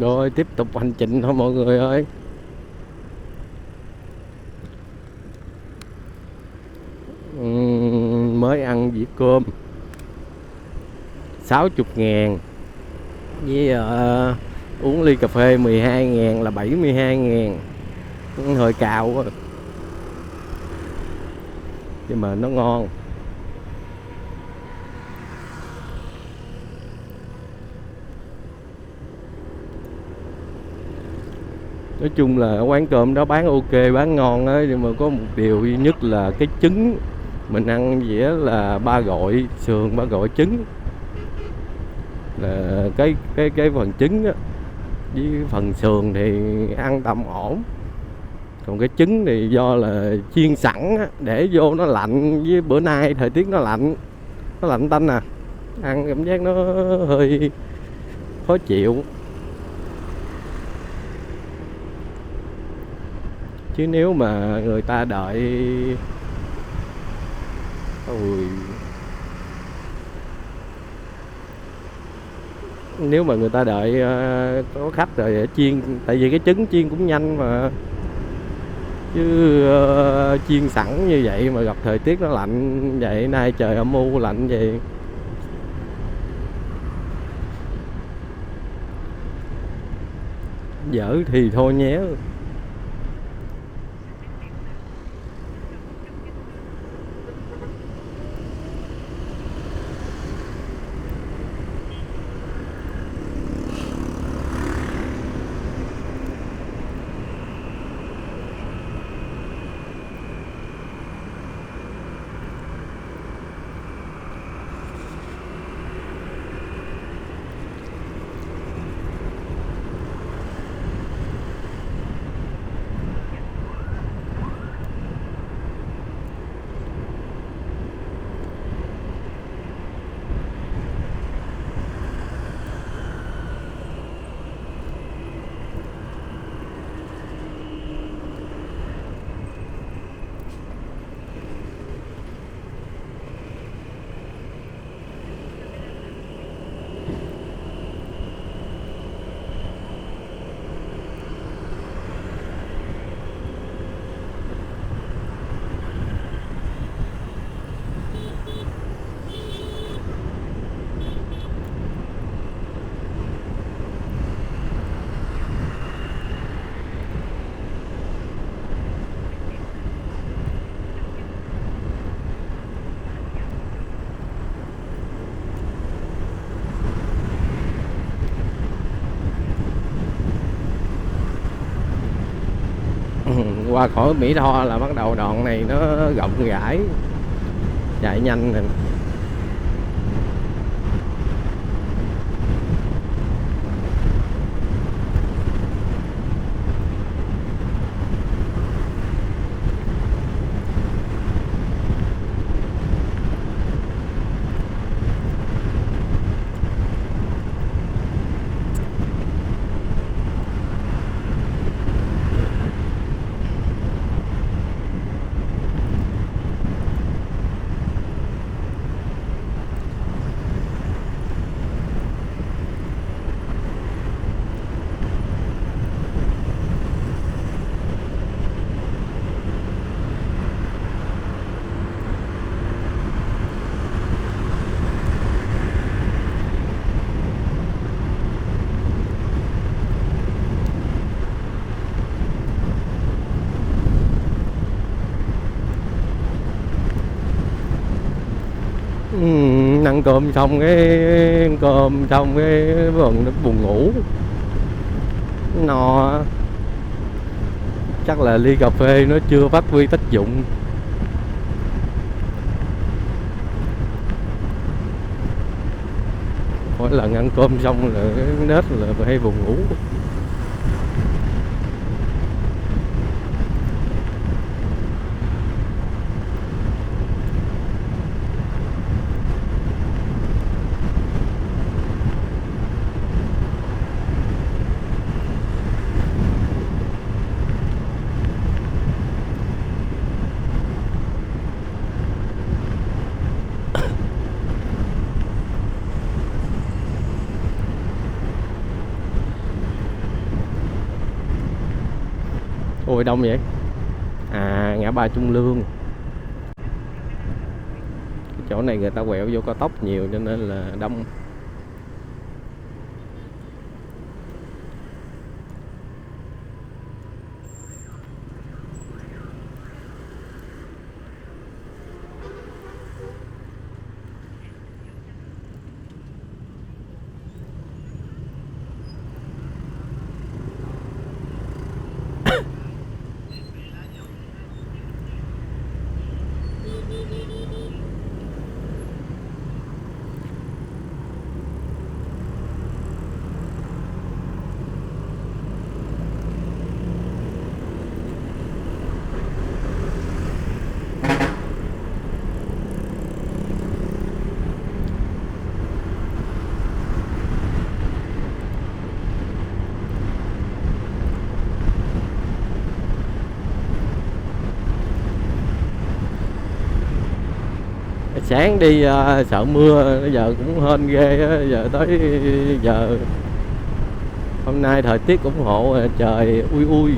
Rồi tiếp tục hành trình thôi mọi người ơi. Mới ăn dĩa cơm 60.000 với uống ly cà phê 12.000 là 72.000. Hơi cao quá nhưng mà nó ngon. Nói chung là quán cơm đó bán ok, bán ngon á, nhưng mà có một điều duy nhất là cái trứng mình ăn dĩa là 3 gội sườn 3 gội trứng, là cái phần trứng á với phần sườn thì ăn tầm ổn. Còn cái trứng thì do là chiên sẵn á, để vô nó lạnh, với bữa nay thời tiết nó lạnh tanh à, ăn cảm giác nó hơi khó chịu. Chứ nếu mà người ta đợi nếu mà người ta đợi có khách rồi để chiên, tại vì cái trứng chiên cũng nhanh mà, chứ chiên sẵn như vậy mà gặp thời tiết nó lạnh vậy, nay trời âm u lạnh vậy, dở thì thôi nhé. qua khỏi Mỹ Tho là bắt đầu đoạn này nó rộng rãi, chạy nhanh nè. Ăn cơm xong cái buồn ngủ no, chắc là ly cà phê nó chưa phát huy tác dụng. Mỗi lần ăn cơm xong là cái nết là hay buồn ngủ. Ôi đông vậy. À, ngã ba Trung Lương. Cái chỗ này người ta quẹo vô cao tốc nhiều cho nên là đông. Sáng đi sợ mưa, bây giờ cũng hên ghê á, giờ tới giờ hôm nay thời tiết ủng hộ, trời ui ui.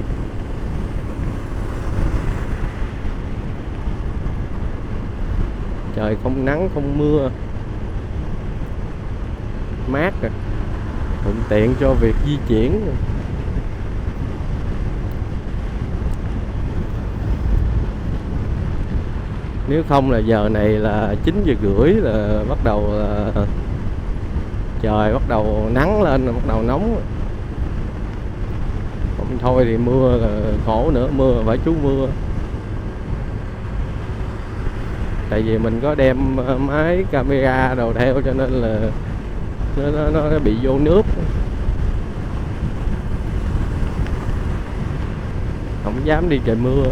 Trời không nắng không mưa, mát rồi, thuận tiện cho việc di chuyển. Nếu không là giờ này là 9:30 là bắt đầu là trời bắt đầu nắng lên, bắt đầu nóng. Không thôi thì mưa là khổ nữa, mưa phải trú mưa. Tại vì mình có đem máy camera đồ theo cho nên là nó bị vô nước, không dám đi trời mưa.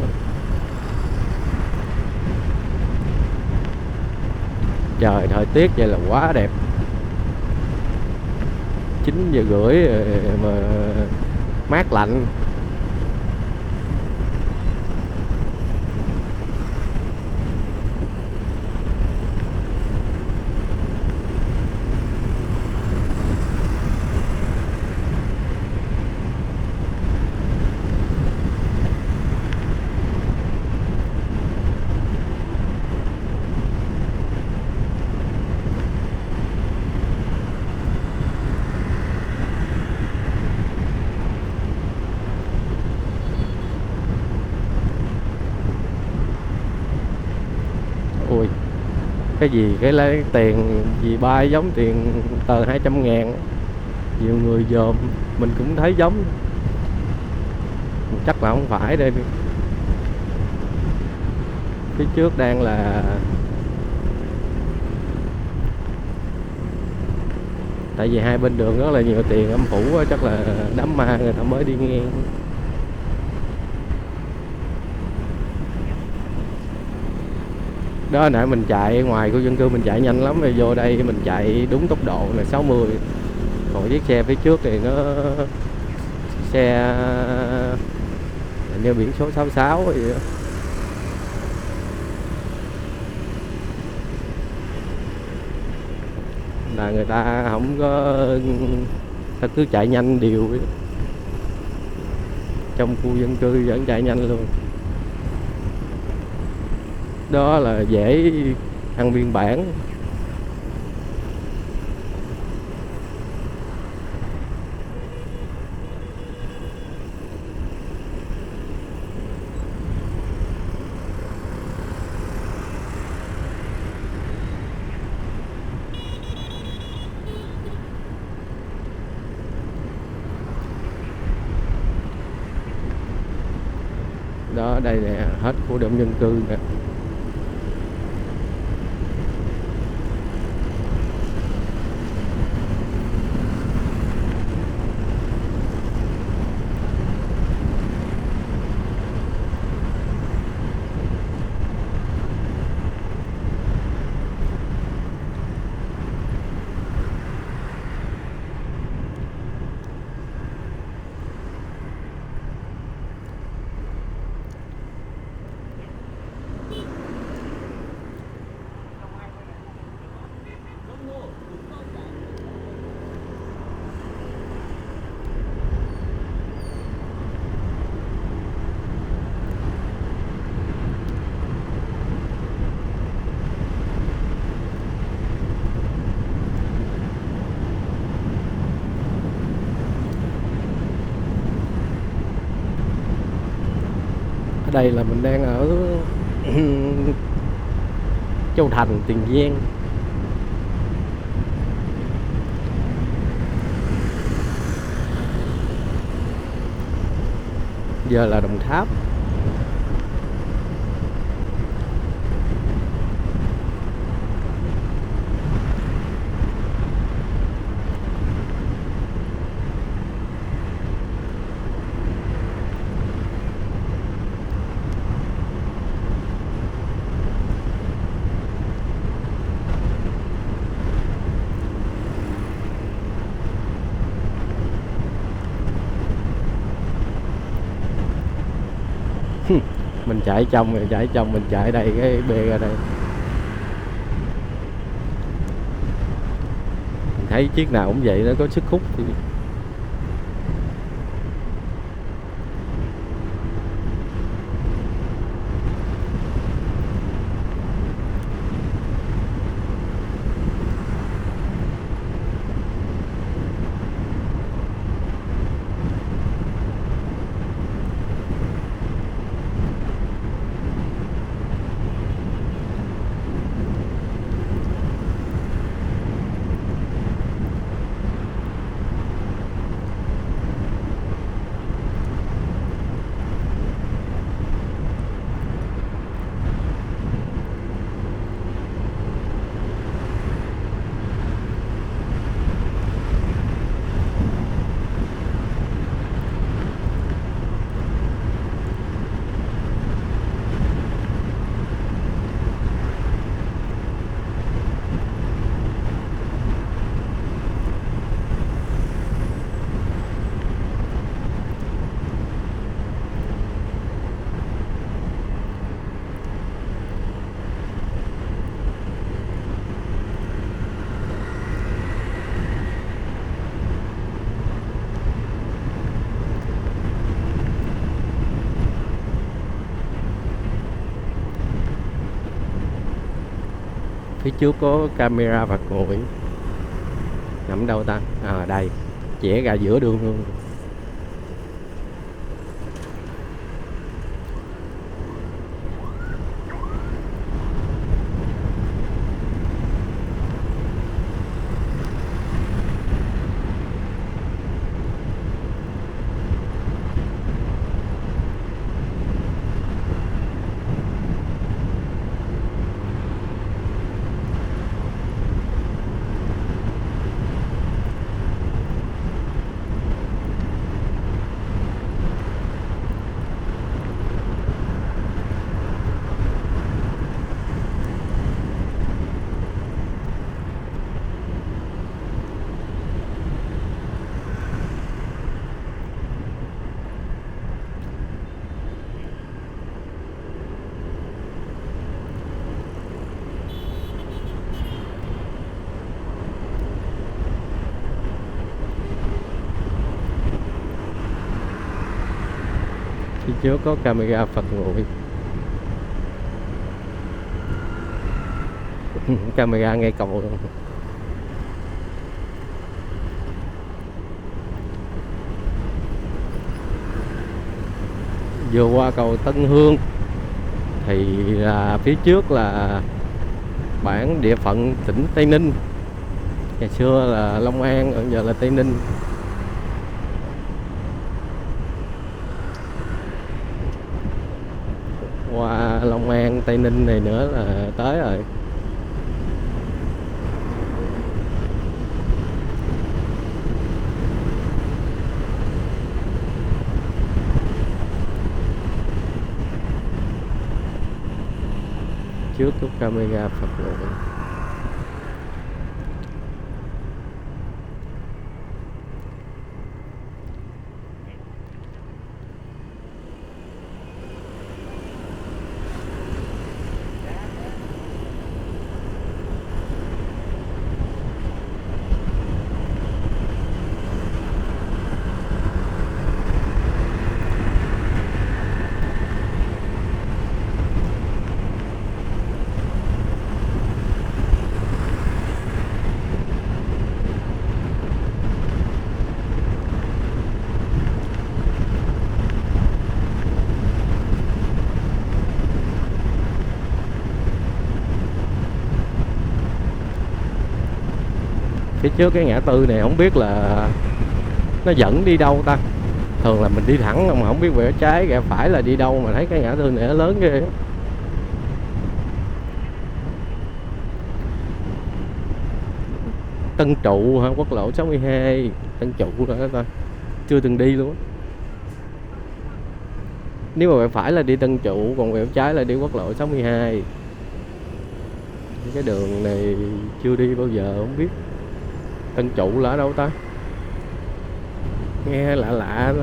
Trời thời tiết vậy là quá đẹp. 9:30 mà mát lạnh. Ui, cái gì cái lấy tiền gì bay giống tiền tờ 200.000. Nhiều người dòm, mình cũng thấy giống, chắc là không phải đây. Phía trước đang là, tại vì hai bên đường rất là nhiều tiền âm phủ, chắc là đám ma người ta mới đi ngang. Đó, nãy mình chạy ngoài khu dân cư mình chạy nhanh lắm, rồi vô đây mình chạy đúng tốc độ là 60. Còn chiếc xe phía trước thì nó xe hình như biển số 66 gì đó. Là người ta không có, ta cứ chạy nhanh đều ấy. Trong khu dân cư vẫn chạy nhanh luôn. Đó là dễ ăn biên bản. Đó, đây nè, hết khu đông dân cư nè. Ở đây là mình đang ở Châu Thành, Tiền Giang. Giờ là Đồng Tháp. Mình chạy trong rồi, chạy trong mình chạy đây cái bê ra đây. Mình thấy chiếc nào cũng vậy, nó có sức hút thì phía trước có camera phạt nguội. Nằm đâu ta? À đây, chẻ ra giữa đường luôn. trước có camera phạt nguội. Camera ngay cầu luôn. Vừa qua cầu Tân Hương thì phía trước là bản địa phận tỉnh Tây Ninh. Ngày xưa là Long An, giờ là Tây Ninh. Qua Long An, Tây Ninh này nữa là tới rồi. Trước có camera phạt nguội. Phía trước cái ngã tư này không biết là nó dẫn đi đâu ta. Thường là mình đi thẳng mà không biết quẹo trái quẹo phải là đi đâu, mà thấy cái ngã tư này nó lớn ghê. Tân Trụ hả? Quốc lộ 62 Tân Trụ rồi đó ta. Chưa từng đi luôn. Nếu mà quẹo phải là đi Tân Trụ, còn quẹo trái là đi quốc lộ 62. Cái đường này chưa đi bao giờ, không biết Tân Trụ là ở đâu ta. Nghe lạ lạ đó.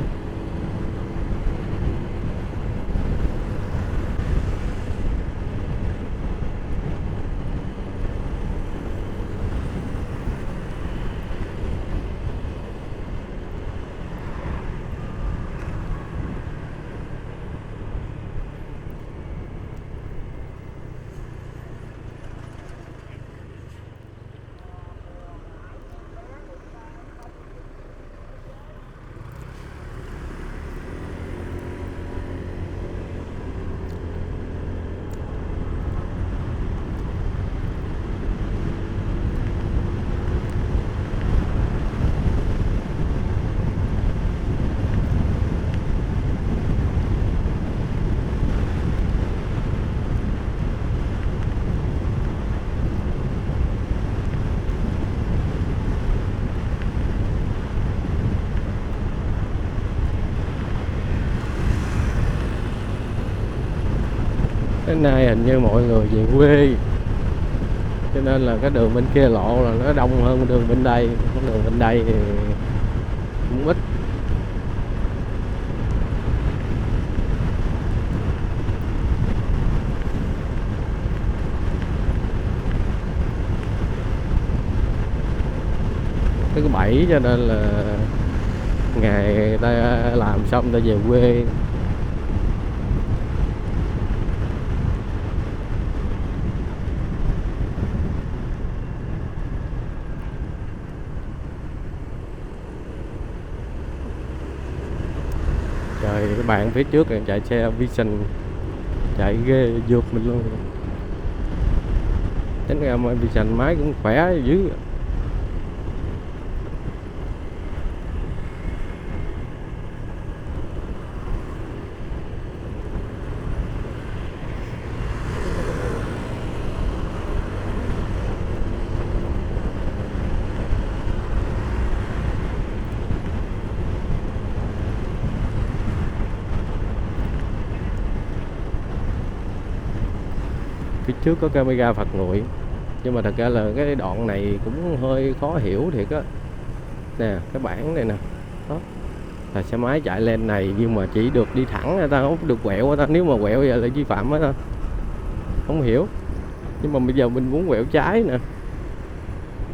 Đến nay hình như mọi người về quê, cho nên là cái đường bên kia lộ là nó đông hơn đường bên đây. Cái đường bên đây thì cũng ít. Thứ bảy cho nên là ngày người ta làm xong ta về quê. Trời, cái bạn phía trước này chạy xe Vision chạy ghê vượt mình luôn. Tính ra mà Vision máy cũng khỏe dữ. Phía trước có camera phạt nguội, nhưng mà thật ra là cái đoạn này cũng hơi khó hiểu thiệt á. Nè cái bảng này nè, đó là xe máy chạy lên này nhưng mà chỉ được đi thẳng người ta, không được quẹo ta. Nếu mà quẹo vậy là vi phạm á ta, không hiểu. Nhưng mà bây giờ mình muốn quẹo trái nè,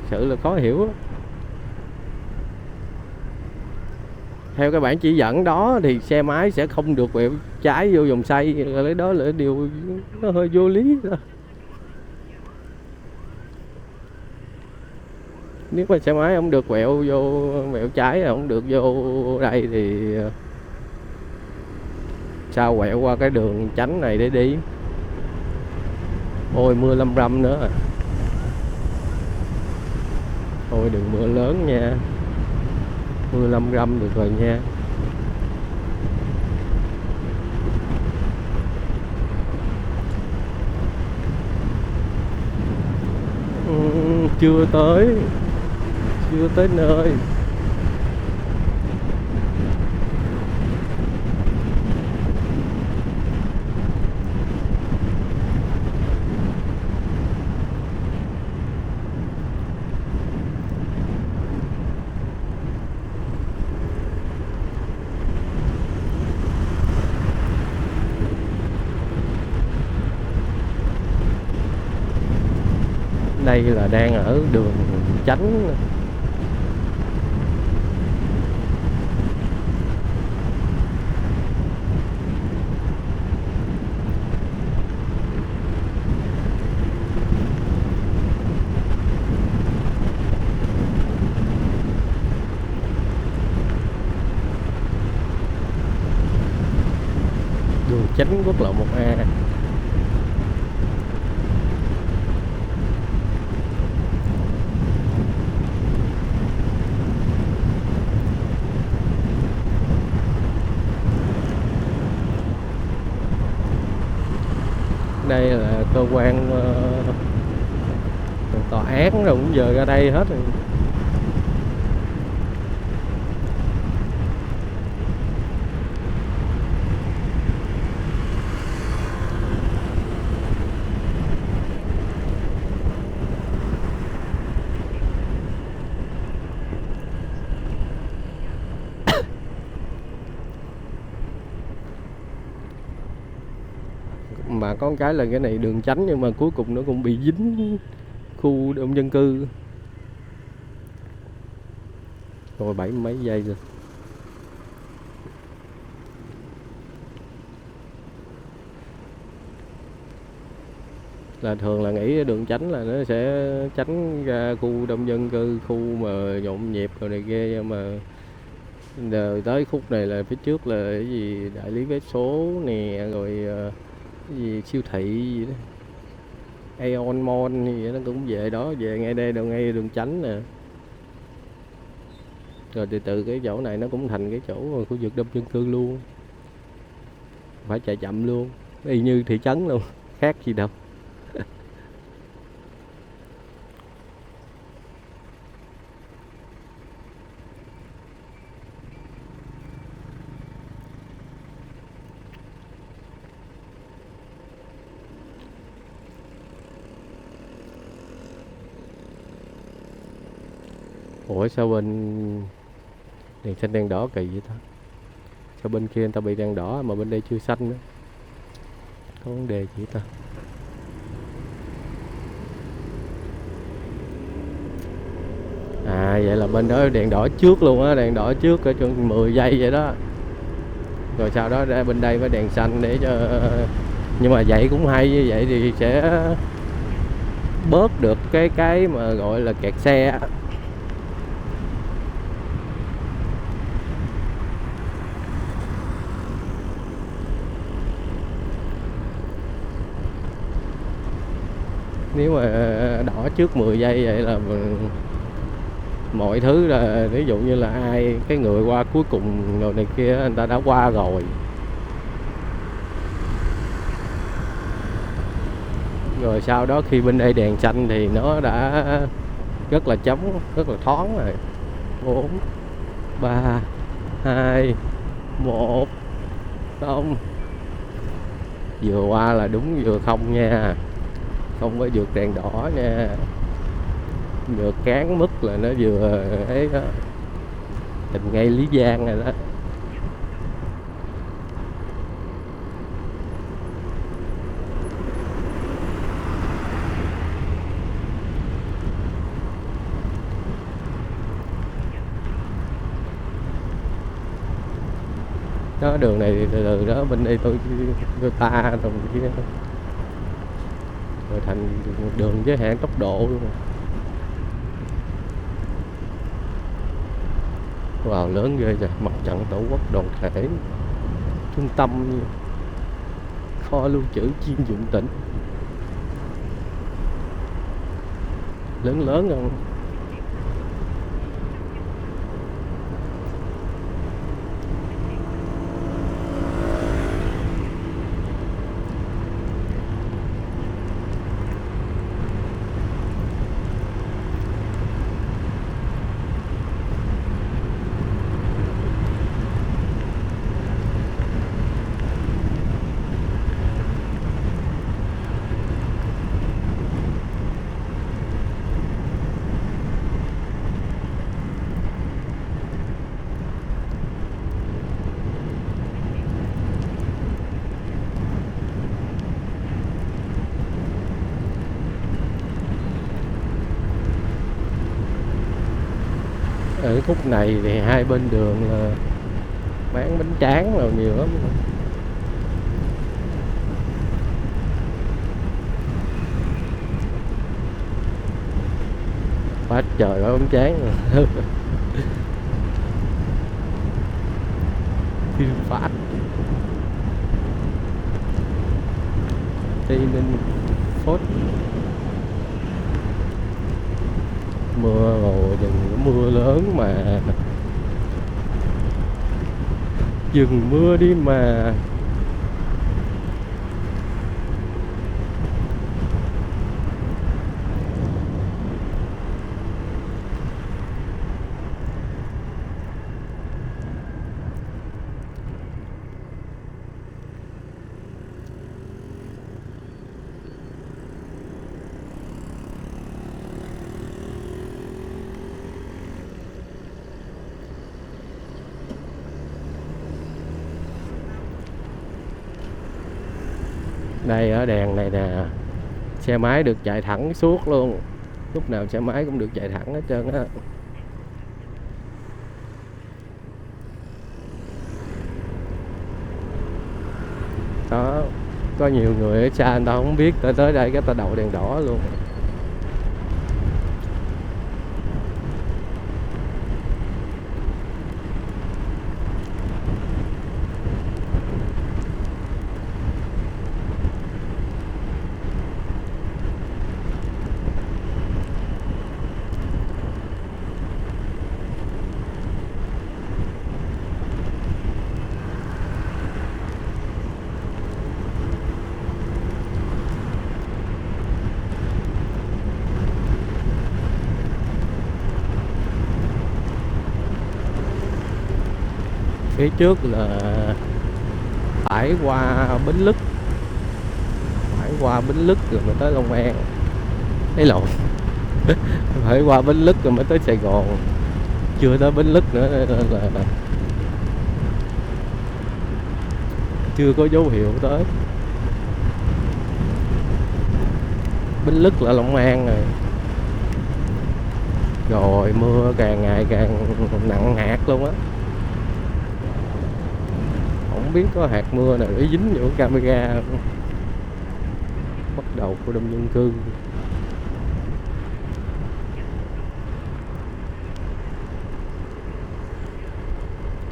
sự là khó hiểu á. Theo cái bản chỉ dẫn đó thì xe máy sẽ không được quẹo trái vô vòng xoay, cái đó là điều nó hơi vô lý đó. Nếu mà xe máy không được quẹo vô quẹo trái, không được vô đây thì sao quẹo qua cái đường tránh này để đi. Ôi mưa lâm râm nữa. Thôi đừng mưa lớn nha, mưa lâm râm được rồi nha. Chưa tới nơi. Đây là đang ở đường Chánh. Đường Chánh quốc lộ 1A. Đây là cơ quan tòa án rồi, cũng giờ ra đây hết rồi. Mà có cái là cái này đường Chánh nhưng mà cuối cùng nó cũng bị dính khu đông dân cư. Rồi 70 mấy giây rồi. Là thường là nghĩ đường Chánh là nó sẽ tránh ra khu đông dân cư, khu mà nhộn nhịp rồi này kia, nhưng mà đời tới khúc này là phía trước là cái gì đại lý vé số nè, rồi cái gì siêu thị gì đó, Aeon Mall gì đó, nó cũng về đó, về ngay đây đâu, ngay đường Chánh nè. Rồi từ cái chỗ này nó cũng thành cái chỗ khu vực đông dân cư luôn, phải chạy chậm luôn, y như thị trấn luôn, khác gì đâu. Ủa sao bên đèn xanh đèn đỏ kỳ vậy ta? Sao bên kia người ta bị đèn đỏ mà bên đây chưa xanh nữa? Có vấn đề gì ta? À vậy là bên đó đèn đỏ trước luôn á, đèn đỏ trước cỡ chừng 10 giây vậy đó. Rồi sau đó ra bên đây với đèn xanh để cho, nhưng mà vậy cũng hay, như vậy thì sẽ bớt được cái mà gọi là kẹt xe. Nếu mà đỏ trước 10 giây vậy là mọi thứ là ví dụ như là ai cái người qua cuối cùng rồi này kia người ta đã qua rồi. Rồi sau đó khi bên đây đèn xanh thì nó đã rất là trống, rất là thoáng rồi. 4 3 2 1 không. Vừa qua là đúng, vừa không nha, không có vượt đèn đỏ nha, vừa cán mức là nó vừa ấy đó, hình ngay Lý Giang rồi đó. đó, đường này thì từ từ đó bên đây tôi ta rồi kia, rồi thành đường giới hạn tốc độ luôn. Wow, lớn ghê trời, mặt trận tổ quốc đoàn thể, trung tâm, kho lưu trữ chuyên dụng tỉnh, lớn lớn không. Ở khúc này thì hai bên đường là bán bánh tráng rồi nhiều lắm. Quá trời quá bánh tráng rồi. Phim phát Tây Ninh Phốt, mưa rồi, đừng có mưa lớn mà, dừng mưa đi mà. Đây ở đèn này nè, xe máy được chạy thẳng suốt luôn, lúc nào xe máy cũng được chạy thẳng hết trơn á. Đó, có nhiều người ở xa người ta không biết, tới đây cái ta đậu đèn đỏ luôn. Phía trước là phải qua Bến Lức, phải qua Bến Lức rồi mới tới Long An, thấy lộn. Phải qua Bến Lức rồi mới tới Sài Gòn, chưa tới Bến Lức nữa nên là chưa có dấu hiệu tới. Bến Lức là Long An rồi. Rồi mưa càng ngày càng nặng hạt luôn á, không biết có hạt mưa nào để dính vô camera không. Bắt đầu của đông dân cư.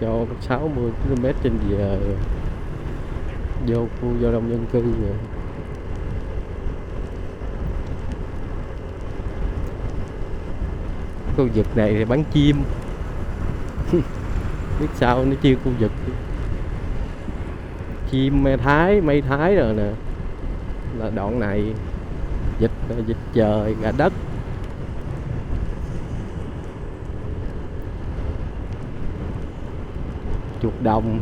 Cho 60 km/h vô khu do đông dân cư rồi. Khu vực này thì bán chim. Biết sao nó chia khu vực, chim mây thái rồi nè, là đoạn này. Vịt trời, gà đất, chuột đồng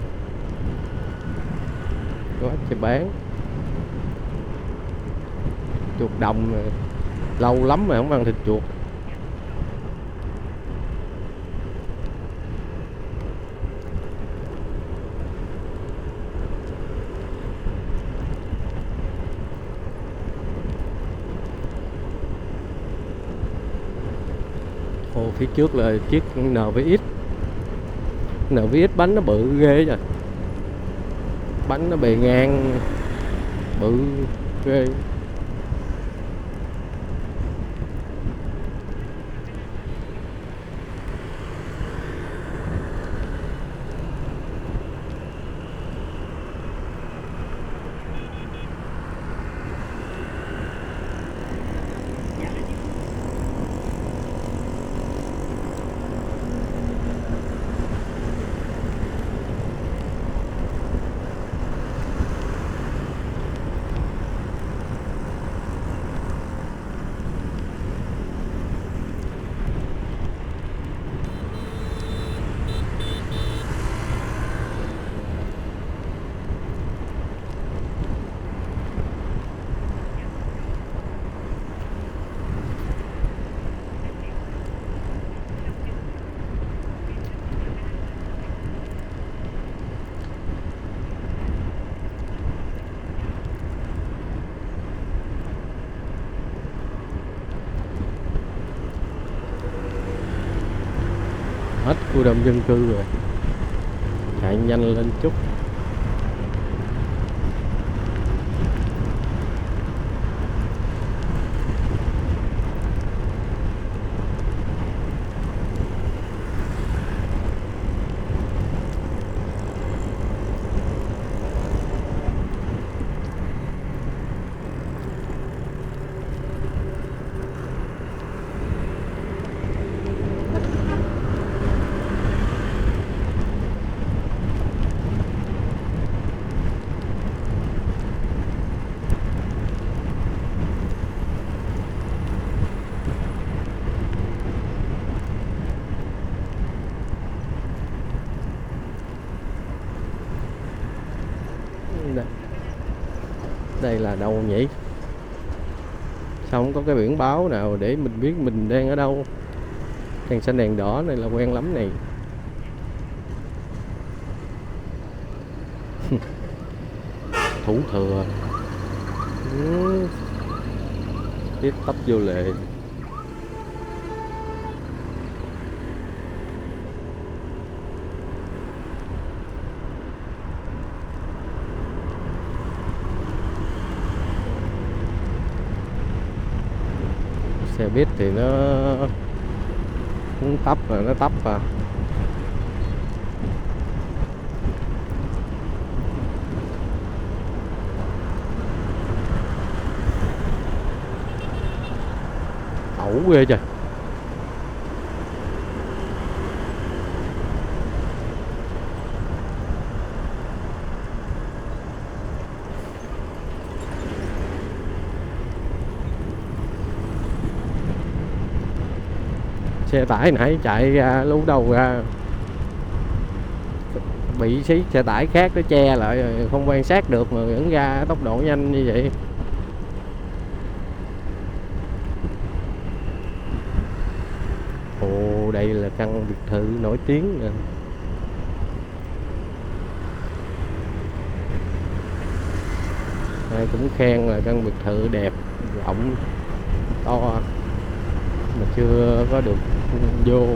có cho bán. Chuột đồng rồi, lâu lắm mà không ăn thịt chuột. Ồ, phía trước là chiếc NVX. NVX bánh nó bự ghê rồi. bánh nó bề ngang bự ghê. Hết khu đông dân cư rồi, chạy nhanh lên chút. Đây là đâu nhỉ? Sao không có cái biển báo nào để mình biết mình đang ở đâu? Đèn xanh đèn đỏ này là quen lắm này. Thủ Thừa. Viết tấp vô lệ. Xe buýt thì nó muốn tấp rồi, nó tấp à. Ẩu ghê trời. Xe tải nãy chạy ra lúc đầu ra bị xe tải khác nó che lại rồi, không quan sát được mà vẫn ra tốc độ nhanh như vậy. Ồ, đây là căn biệt thự nổi tiếng nè. Ai cũng khen là căn biệt thự đẹp, rộng, to mà chưa có được vô.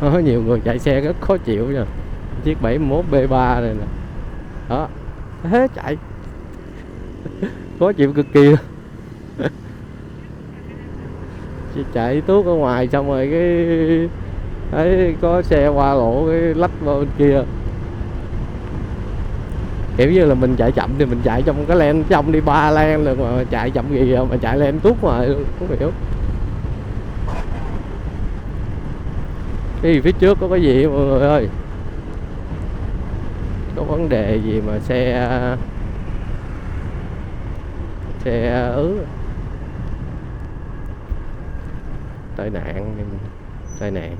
Có nhiều người chạy xe rất khó chịu nha. Chiếc 71 B3 này nè. Đó, thế chạy khó chịu cực kỳ. Chị chạy tuốt ở ngoài xong rồi cái thấy có xe qua lộ cái lách vào bên kia. Kiểu như là mình chạy chậm thì mình chạy trong cái lane trong đi 3 lane rồi mà chạy chậm gì mà chạy lane tuốt ngoài luôn, không hiểu. Cái gì phía trước có cái gì mọi người ơi? Có vấn đề gì mà xe tai nạn.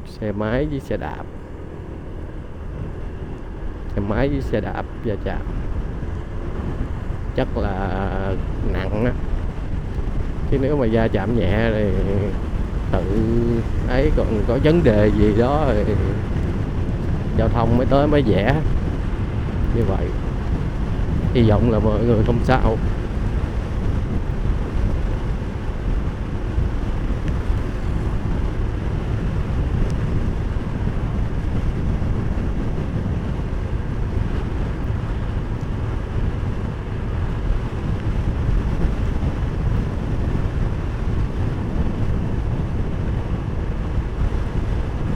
Xe máy với xe đạp. Xe máy với xe đạp va chạm. chắc là nặng á, chứ nếu mà va chạm nhẹ thì tự ấy, còn có vấn đề gì đó thì giao thông mới tới mới vẽ như vậy. Hy vọng là mọi người không sao.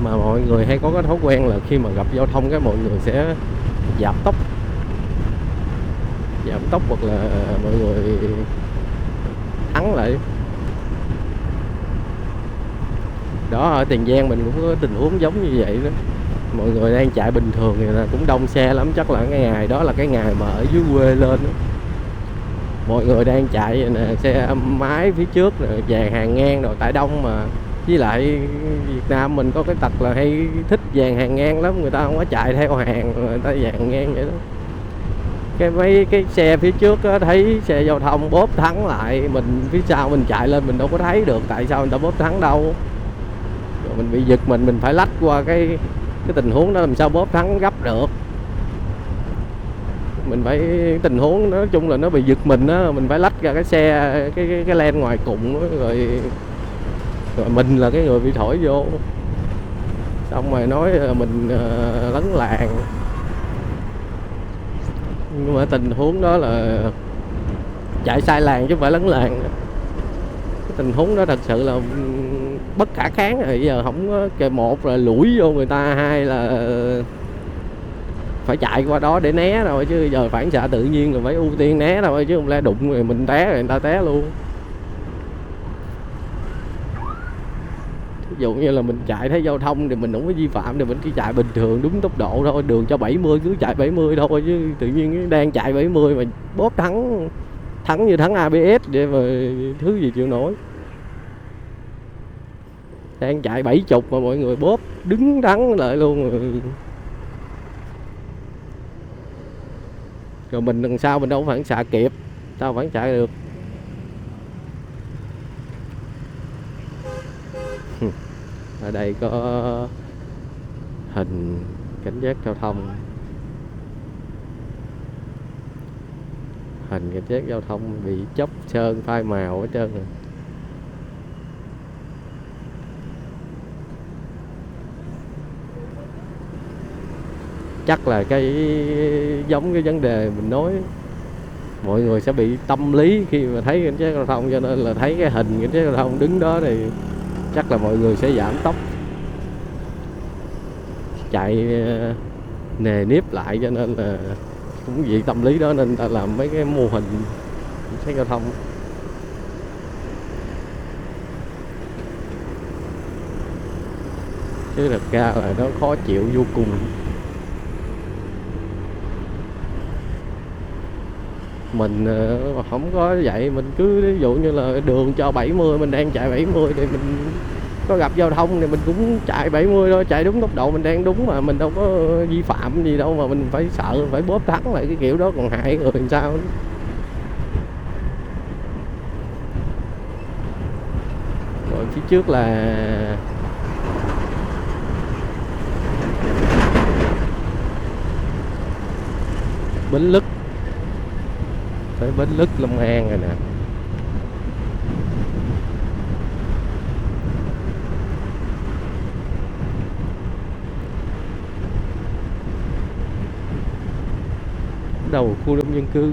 Mà mọi người hay có cái thói quen là khi mà gặp giao thông cái mọi người sẽ giảm tốc, hoặc là mọi người thắng lại. Đó, ở Tiền Giang mình cũng có tình huống giống như vậy đó. Mọi người đang chạy bình thường thì là cũng đông xe lắm, chắc là cái ngày đó là cái ngày mà ở dưới quê lên đó. Mọi người đang chạy vậy nè, xe máy phía trước rồi dàn hàng ngang rồi, tại đông mà. Với lại Việt Nam mình có cái tật là hay thích dàn hàng ngang lắm, người ta không có chạy theo hàng, người ta dàn ngang vậy đó. Mấy cái xe phía trước á, thấy xe giao thông bóp thắng lại, mình phía sau mình chạy lên mình đâu có thấy được tại sao người ta bóp thắng đâu. Rồi mình bị giật, mình phải lách qua cái tình huống đó, làm sao bóp thắng gấp được. Mình phải, tình huống nói chung là nó bị giật mình á, mình phải lách ra cái xe, cái len ngoài cùng đó, rồi mình là cái người bị thổi vô, xong rồi nói mình lấn làn. Nhưng mà tình huống đó là chạy sai làn chứ không phải lấn làn. Cái tình huống đó thật sự là bất khả kháng rồi. Giờ không có kề, một là lủi vô người ta, hai là phải chạy qua đó để né rồi, chứ giờ phản xạ tự nhiên là phải ưu tiên né thôi, chứ không lẽ đụng rồi mình té rồi người ta té luôn. Ví dụ như là mình chạy thấy giao thông thì mình không có vi phạm thì mình chỉ chạy bình thường đúng tốc độ thôi, đường cho 70 cứ chạy 70 thôi, chứ tự nhiên đang chạy 70 mà bóp thắng như thắng ABS để mà thứ gì chịu nổi. Đang chạy 70 mà mọi người bóp đứng thắng lại luôn rồi mình đằng sau mình đâu phản xạ kịp, sao phản xạ được. Ở đây có hình cảnh giác giao thông, hình cảnh giác giao thông bị chóc sơn phai màu hết trơn rồi. Chắc là cái giống cái vấn đề mình nói, mọi người sẽ bị tâm lý khi mà thấy cảnh sát giao thông, cho nên là thấy cái hình cảnh sát giao thông đứng đó thì chắc là mọi người sẽ giảm tốc, chạy nề nếp lại, cho nên là cũng vì tâm lý đó nên ta làm mấy cái mô hình cảnh sát giao thông. Chứ thật ra là nó khó chịu vô cùng. Mình không có vậy, mình cứ ví dụ như là đường cho 70, mình đang chạy 70 thì mình có gặp giao thông thì mình cũng chạy 70 thôi, chạy đúng tốc độ mình đang đúng mà, mình đâu có vi phạm gì đâu mà mình phải sợ phải bóp thắng lại, cái kiểu đó còn hại người làm sao. Rồi phía trước là Bến Lức, tới Bến Lức Long An rồi nè. Đầu khu đông dân cư.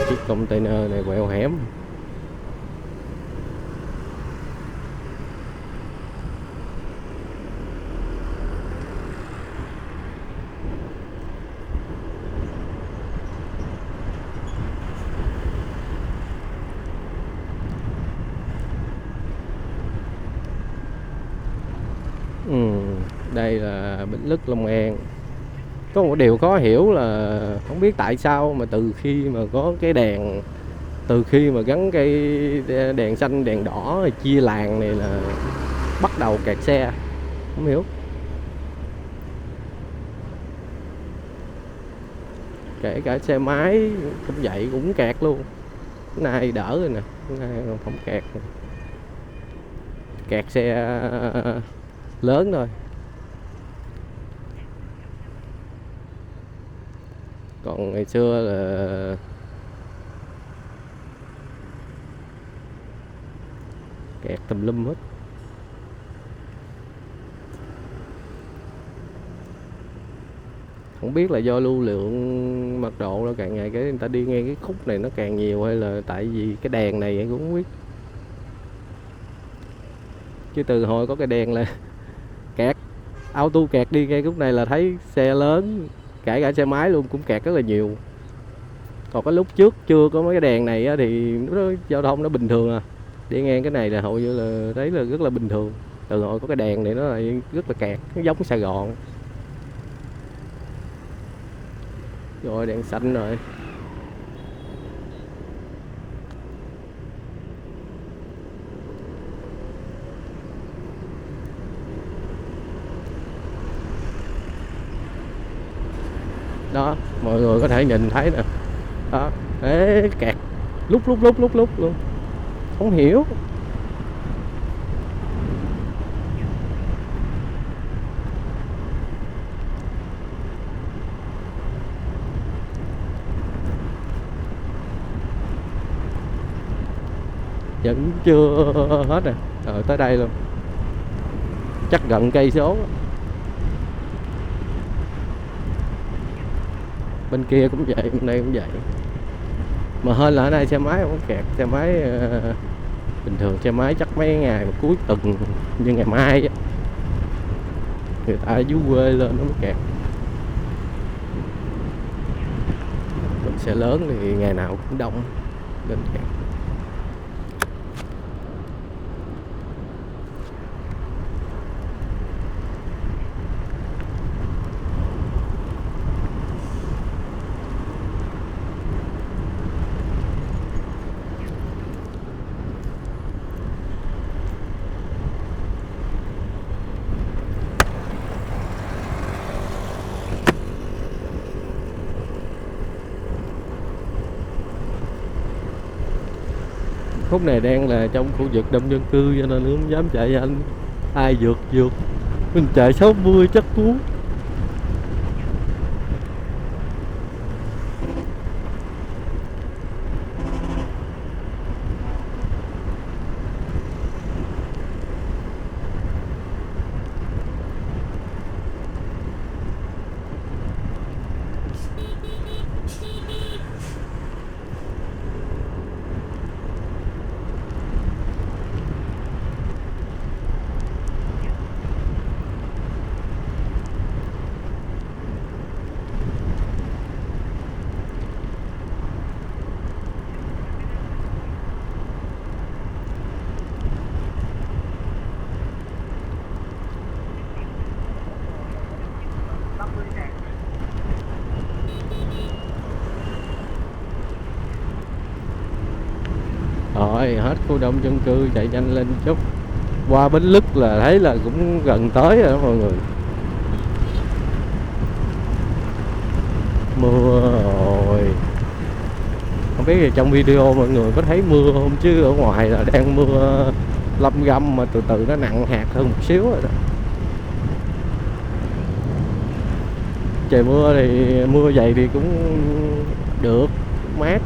Chiếc container này quẹo hẻm. Đây là Bến Lức Long An. Có một điều khó hiểu là không biết tại sao mà từ khi mà có cái đèn, từ khi mà gắn cây đèn xanh đèn đỏ rồi chia làn này là bắt đầu kẹt xe, không hiểu. Kể cả xe máy cũng vậy, cũng kẹt luôn. Cái này đỡ rồi nè, cái này không kẹt. Kẹt xe lớn thôi. Còn ngày xưa là kẹt tùm lum hết. Không biết là do lưu lượng mật độ nó càng ngày cái người ta đi ngay cái khúc này nó càng nhiều, hay là tại vì cái đèn này cũng không biết. Chứ từ hồi có cái đèn là kẹt, auto kẹt đi ngay khúc này là thấy xe lớn, cả xe máy luôn cũng kẹt rất là nhiều. Còn cái lúc trước chưa có mấy cái đèn này á, thì giao thông nó bình thường à. Đi ngang cái này là hầu như là thấy là rất là bình thường. Từ hồi có cái đèn này nó lại rất là kẹt, nó giống Sài Gòn. Rồi đèn xanh rồi. Đó, mọi người có thể nhìn thấy nè. Đó, đấy, kẹt lúc luôn. Không hiểu. Vẫn chưa hết nè. Tới đây luôn. Chắc gần cây số. Bên kia cũng vậy, bên đây cũng vậy. Mà hơn là ở đây xe máy không có kẹt. Xe máy bình thường, xe máy chắc mấy ngày mà cuối tuần như ngày mai á, người ta ở dưới quê lên nó mới kẹt. Còn xe lớn thì ngày nào cũng đông nên kẹt. Khúc này đang là trong khu vực đông dân cư cho nên không dám chạy nhanh. Ai vượt mình chạy 60 chắc cuốn. Rồi hết khu đông dân cư, chạy nhanh lên chút. Qua Bến Lức là thấy là cũng gần tới rồi đó mọi người. Mưa rồi. Không biết thì trong video mọi người có thấy mưa không, chứ ở ngoài là đang mưa lâm găm mà từ từ nó nặng hạt hơn một xíu rồi đó. Trời mưa thì mưa vậy thì cũng được, mát.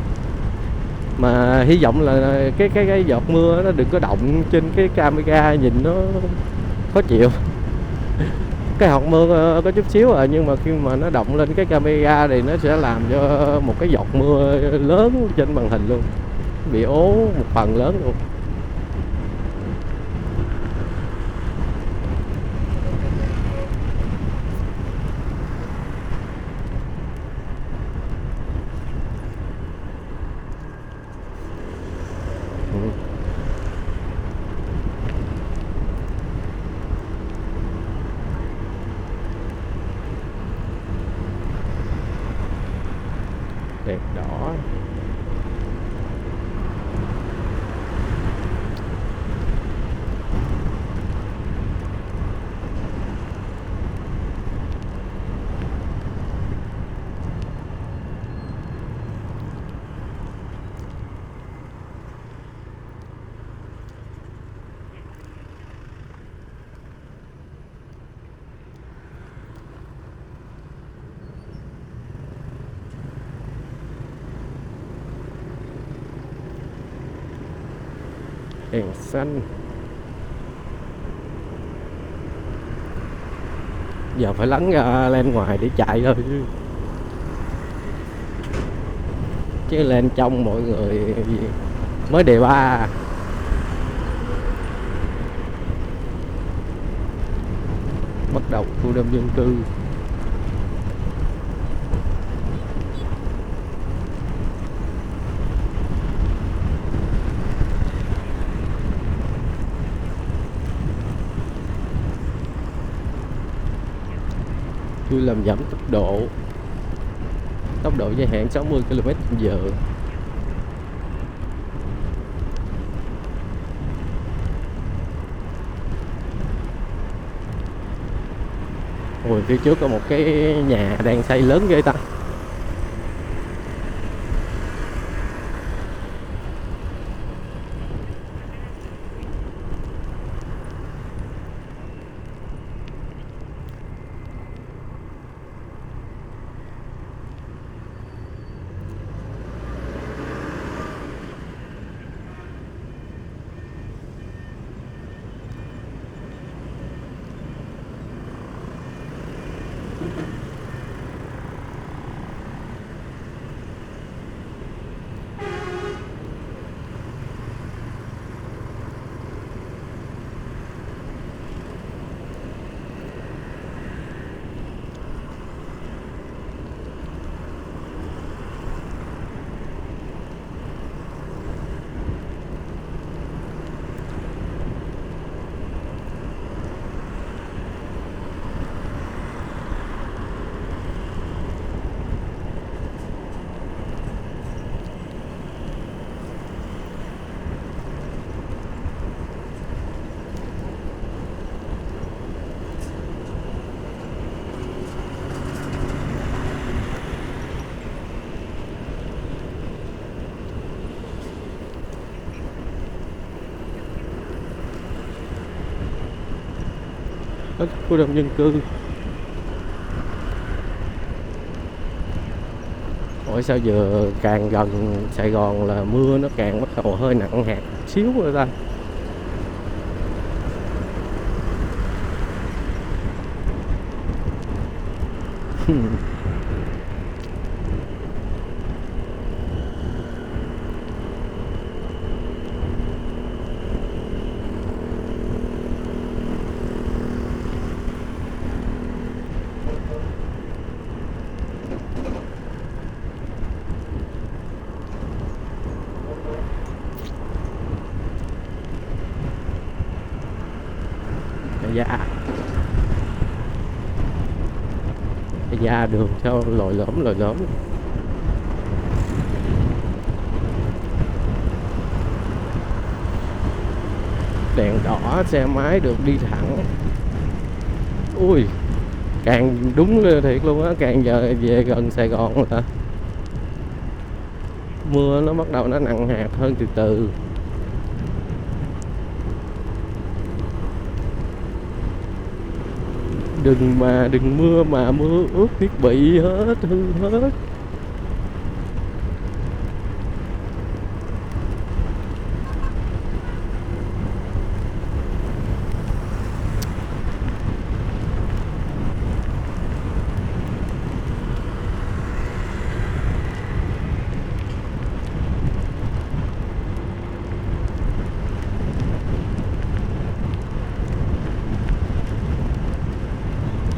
Mà hy vọng là cái giọt mưa nó đừng có động trên cái camera, nhìn nó khó chịu. Cái hột mưa có chút xíu nhưng mà khi mà nó động lên cái camera thì nó sẽ làm cho một cái giọt mưa lớn trên màn hình luôn, bị ố một phần lớn luôn. đèn xanh. Giờ phải lấn ra lên ngoài để chạy thôi chứ lên trong mọi người mới đề ba. Bắt đầu khu đông dân cư. Tôi làm giảm tốc độ giới hạn 60 km/h. Ôi, phía trước có một cái nhà đang xây lớn ghê ta. Hết khu đông dân cư. Ủa sao giờ càng gần Sài Gòn là mưa nó càng bắt đầu hơi nặng hạt xíu rồi ta. Da đường sao lồi lõm. Đèn đỏ xe máy được đi thẳng. Ui, càng đúng thiệt luôn á, càng giờ về gần Sài Gòn là mưa nó bắt đầu nó nặng hạt hơn từ từ. Đừng mưa mà mưa ướt thiết bị hết, hư hết.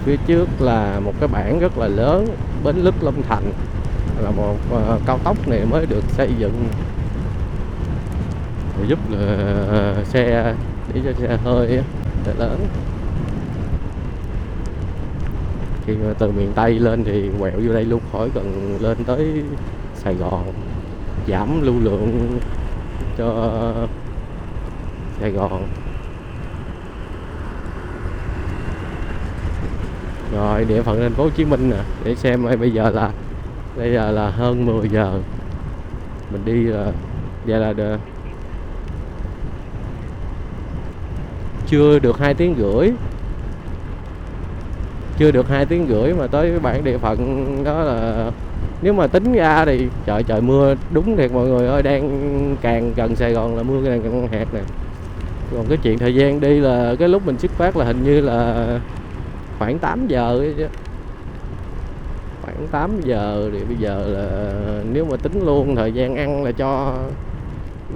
Phía trước là một cái bảng rất là lớn, Bến Lức Long Thành, là một cao tốc này mới được xây dựng để giúp là xe, để cho xe hơi xe lớn. Khi từ miền Tây lên thì quẹo vô đây luôn, khỏi cần lên tới Sài Gòn, giảm lưu lượng cho Sài Gòn. Rồi địa phận thành phố Hồ Chí Minh nè, để xem bây giờ là hơn 10 giờ mình đi là vậy là chưa được 2 tiếng rưỡi, chưa được 2 tiếng rưỡi mà tới cái bản địa phận đó là Nếu mà tính ra thì trời trời mưa đúng thiệt mọi người ơi, đang càng gần Sài Gòn là mưa càng hạt nè. Còn cái chuyện thời gian đi là cái lúc mình xuất phát là hình như là khoảng 8 giờ ấy chứ. Khoảng 8 giờ thì bây giờ là nếu mà tính luôn thời gian ăn là cho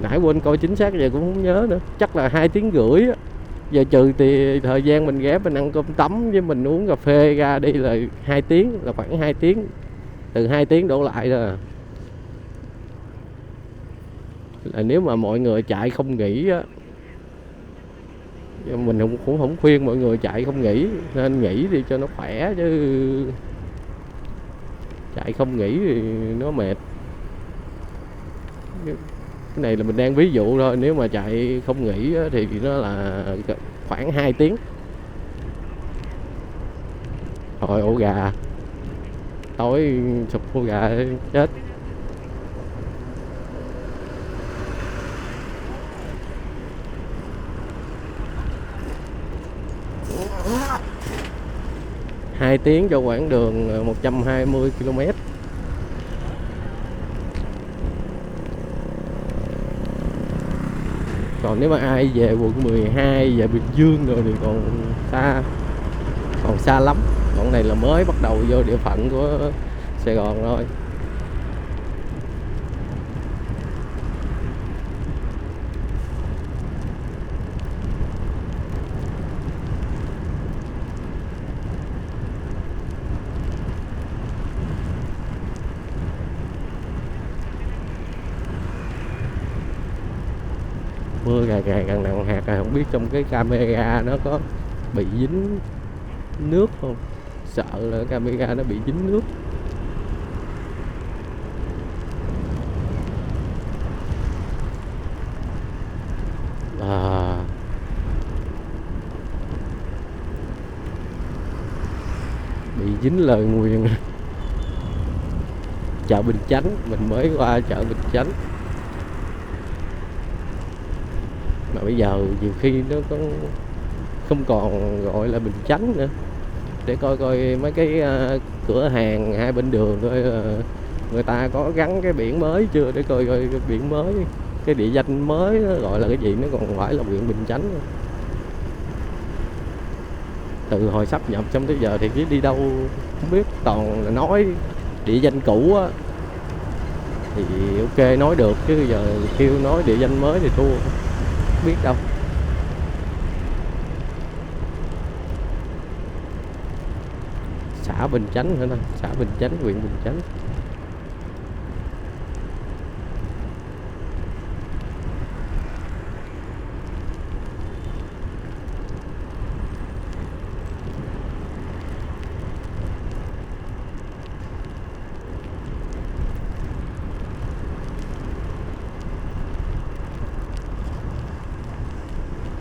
nãy quên coi chính xác giờ cũng không nhớ nữa, chắc là 2 tiếng rưỡi á. Giờ trừ thì thời gian mình ghé mình ăn cơm tấm với mình uống cà phê ra đi là 2 tiếng, là khoảng 2 tiếng, từ 2 tiếng đổ lại rồi. Là nếu mà mọi người chạy không nghỉ á, mình cũng không khuyên mọi người chạy không nghỉ, nên nghỉ đi cho nó khỏe chứ chạy không nghỉ thì nó mệt. Cái này là mình đang ví dụ thôi, nếu mà chạy không nghỉ á, thì nó là khoảng 2 tiếng. Thôi ổ gà, tối sụp ổ gà chết. Hai tiếng cho quãng đường 120 km. Còn nếu mà ai về quận 12, về Bình Dương rồi thì còn xa lắm. Còn này là mới bắt đầu vô địa phận của Sài Gòn thôi. Mưa càng nặng hạt, không biết trong cái camera nó có bị dính nước không, sợ là camera nó bị dính nước. À, bị dính lời nguyền. Chợ Bình Chánh, mình mới qua chợ Bình Chánh mà bây giờ nhiều khi nó không còn gọi là Bình Chánh nữa. Để coi coi mấy cái cửa hàng hai bên đường coi người ta có gắn cái biển mới chưa, để coi coi cái biển mới, cái địa danh mới nó gọi là cái gì, nó còn phải là huyện Bình Chánh không? Từ hồi sắp nhập xong tới giờ thì cứ đi đâu không biết, toàn là nói địa danh cũ á thì ok nói được, chứ giờ kêu nói địa danh mới thì thua, không biết đâu. Xã Bình Chánh hả ta? Xã Bình Chánh, huyện Bình Chánh.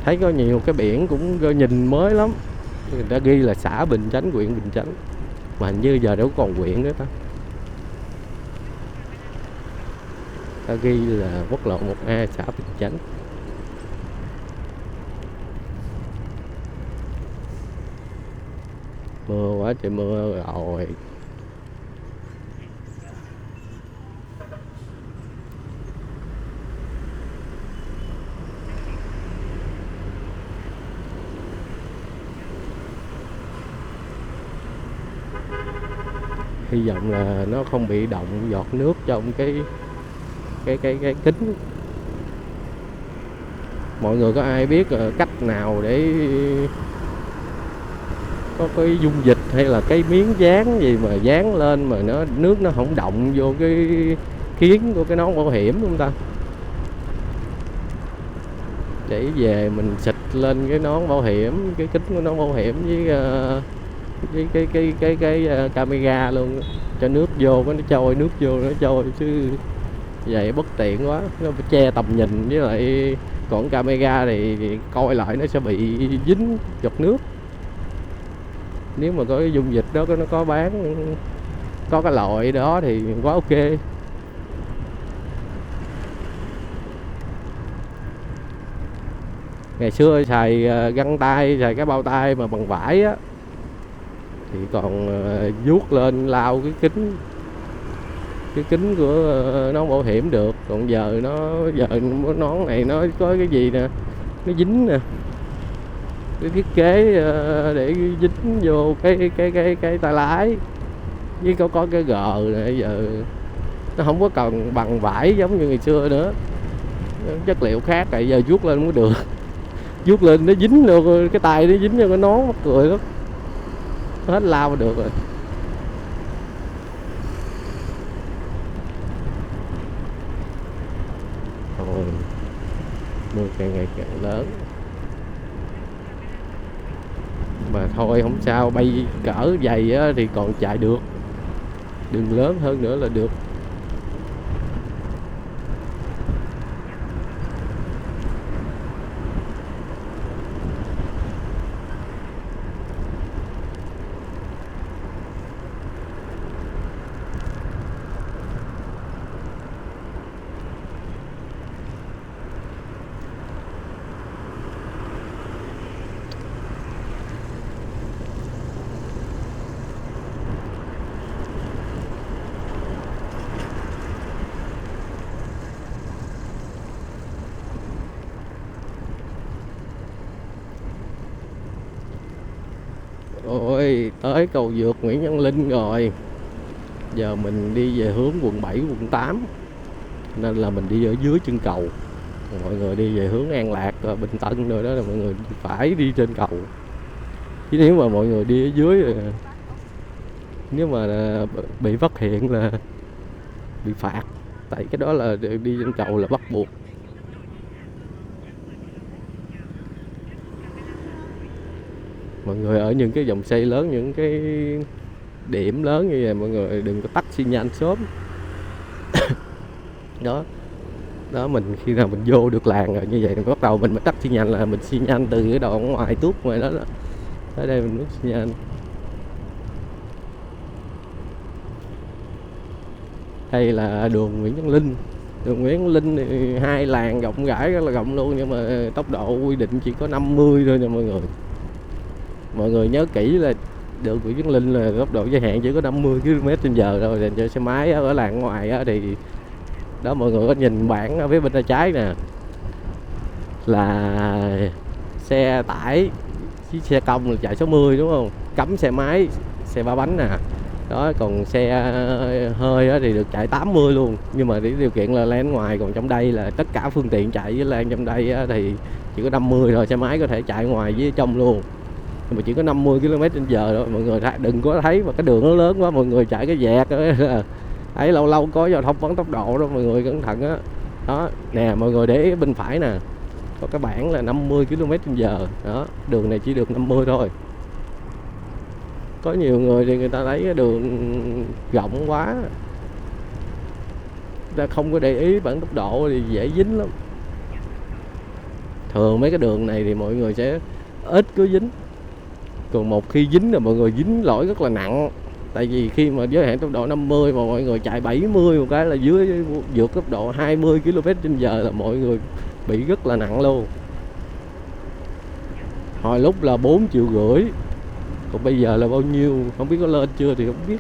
Thấy có nhiều cái biển cũng nhìn mới lắm, người ta ghi là xã Bình Chánh, huyện Bình Chánh, mà hình như giờ đâu còn huyện nữa ta. Ta ghi là quốc lộ 1A xã Bình Chánh. Mưa quá trời mưa rồi. Hy vọng là nó không bị động giọt nước trong cái kính. Mọi người có ai biết cách nào để có cái dung dịch hay là cái miếng dán gì mà dán lên mà nước nó không động vô cái kiến của cái nón bảo hiểm không ta, để về mình xịt lên cái nón bảo hiểm, cái kính của nón bảo hiểm với cái camera luôn, cho nước vô nó trôi, nước vô nó trôi, chứ vậy bất tiện quá, nó phải che tầm nhìn, với lại còn camera thì coi lại nó sẽ bị dính giọt nước. Nếu mà có cái dung dịch đó nó có bán, có cái loại đó thì quá ok. Ngày xưa xài găng tay, xài cái bao tay mà bằng vải á, thì còn vuốt lên lau cái kính cái kính của nón bảo hiểm được. Còn giờ nón này nó có cái gì nè, nó dính nè, cái thiết kế để dính vô cái tay lái, với có cái gờ này. Giờ nó không có cần bằng vải giống như ngày xưa nữa, chất liệu khác rồi, giờ vuốt lên mới được. Vuốt lên nó dính luôn, cái tay nó dính vô cái nón, mắc cười lắm, hết lao được rồi. Rồi mưa càng ngày càng lớn, mà thôi không sao, bay cỡ dày á thì còn chạy được, đường lớn hơn nữa là được. Ôi, tới cầu vượt Nguyễn Văn Linh rồi. Giờ mình đi về hướng quận 7, quận 8, nên là mình đi ở dưới chân cầu. Mọi người đi về hướng An Lạc, Bình Tân rồi đó là mọi người phải đi trên cầu. Chứ nếu mà mọi người đi ở dưới, nếu mà bị phát hiện là bị phạt. Tại cái đó là đi trên cầu là bắt buộc. Mọi người ở những cái dòng xe lớn, những cái điểm lớn như vậy, mọi người đừng có tắt xi nhan sớm. Đó mình khi nào mình vô được làng rồi như vậy thì bắt đầu mình mới tắt xi nhan, là mình xi nhan từ cái đoạn ngoài tuốt ngoài đó. Ở đây mình muốn xi nhan. Đây là đường Nguyễn Văn Linh. Đường Nguyễn Văn Linh thì 2 làn rộng rãi rất là rộng luôn, nhưng mà tốc độ quy định chỉ có 50 thôi nha mọi người. Mọi người nhớ kỹ là đường Nguyễn Văn Linh là tốc độ giới hạn chỉ có 50 km/h thôi, dành cho xe máy. Ở làng ngoài thì đó, mọi người có nhìn bảng ở phía bên tay trái nè, là xe tải với xe công là chạy 60 đúng không, cấm xe máy, xe ba bánh nè. Đó, còn xe hơi thì được chạy 80 luôn. Nhưng mà điều kiện là lane ngoài, còn trong đây là tất cả phương tiện chạy với lane trong đây thì chỉ có 50 thôi. Xe máy có thể chạy ngoài với trong luôn, nhưng mà chỉ có 50 km/h thôi. Mọi người đừng có thấy mà cái đường nó lớn quá mọi người chạy cái vẹt ấy, lâu lâu có giao thông bắn tốc độ đó, mọi người cẩn thận á. Đó nè, mọi người để ý bên phải nè, có cái bảng là 50 km/h. Đó, đường này chỉ được 50 thôi. Có nhiều người thì người ta lấy cái đường rộng quá, người ta không có để ý bản tốc độ thì dễ dính lắm. Thường mấy cái đường này thì mọi người sẽ ít có dính. Còn một khi dính là mọi người dính lỗi rất là nặng. Tại vì khi mà giới hạn tốc độ 50 mà mọi người chạy 70 một cái là dưới vượt tốc độ 20 km/h là mọi người bị rất là nặng luôn. Hồi lúc là 4,5 triệu, còn bây giờ là bao nhiêu không biết, có lên chưa thì không biết.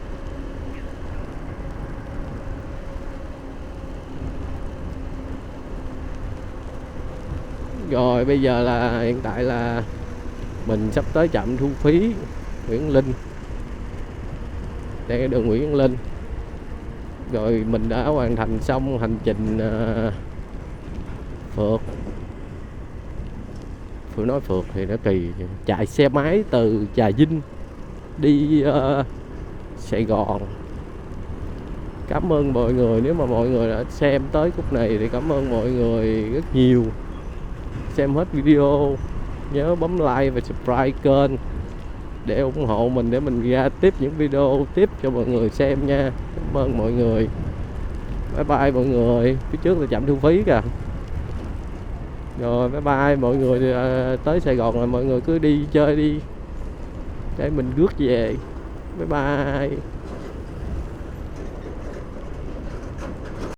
Rồi bây giờ là hiện tại là mình sắp tới trạm thu phí Nguyễn Văn Linh. Đây cái đường Nguyễn Văn Linh. Rồi mình đã hoàn thành xong hành trình phượt. Nói phượt thì nó kỳ, chạy xe máy từ Trà Vinh đi Sài Gòn. Cảm ơn mọi người, nếu mà mọi người đã xem tới khúc này thì cảm ơn mọi người rất nhiều. Xem hết video nhớ bấm like và subscribe kênh để ủng hộ mình, để mình ra tiếp những video tiếp cho mọi người xem nha. Cảm ơn mọi người. Bye bye mọi người. Phía trước là trạm thu phí kìa. Rồi bye bye mọi người. Tới Sài Gòn là mọi người cứ đi chơi đi để mình rước về. Bye bye.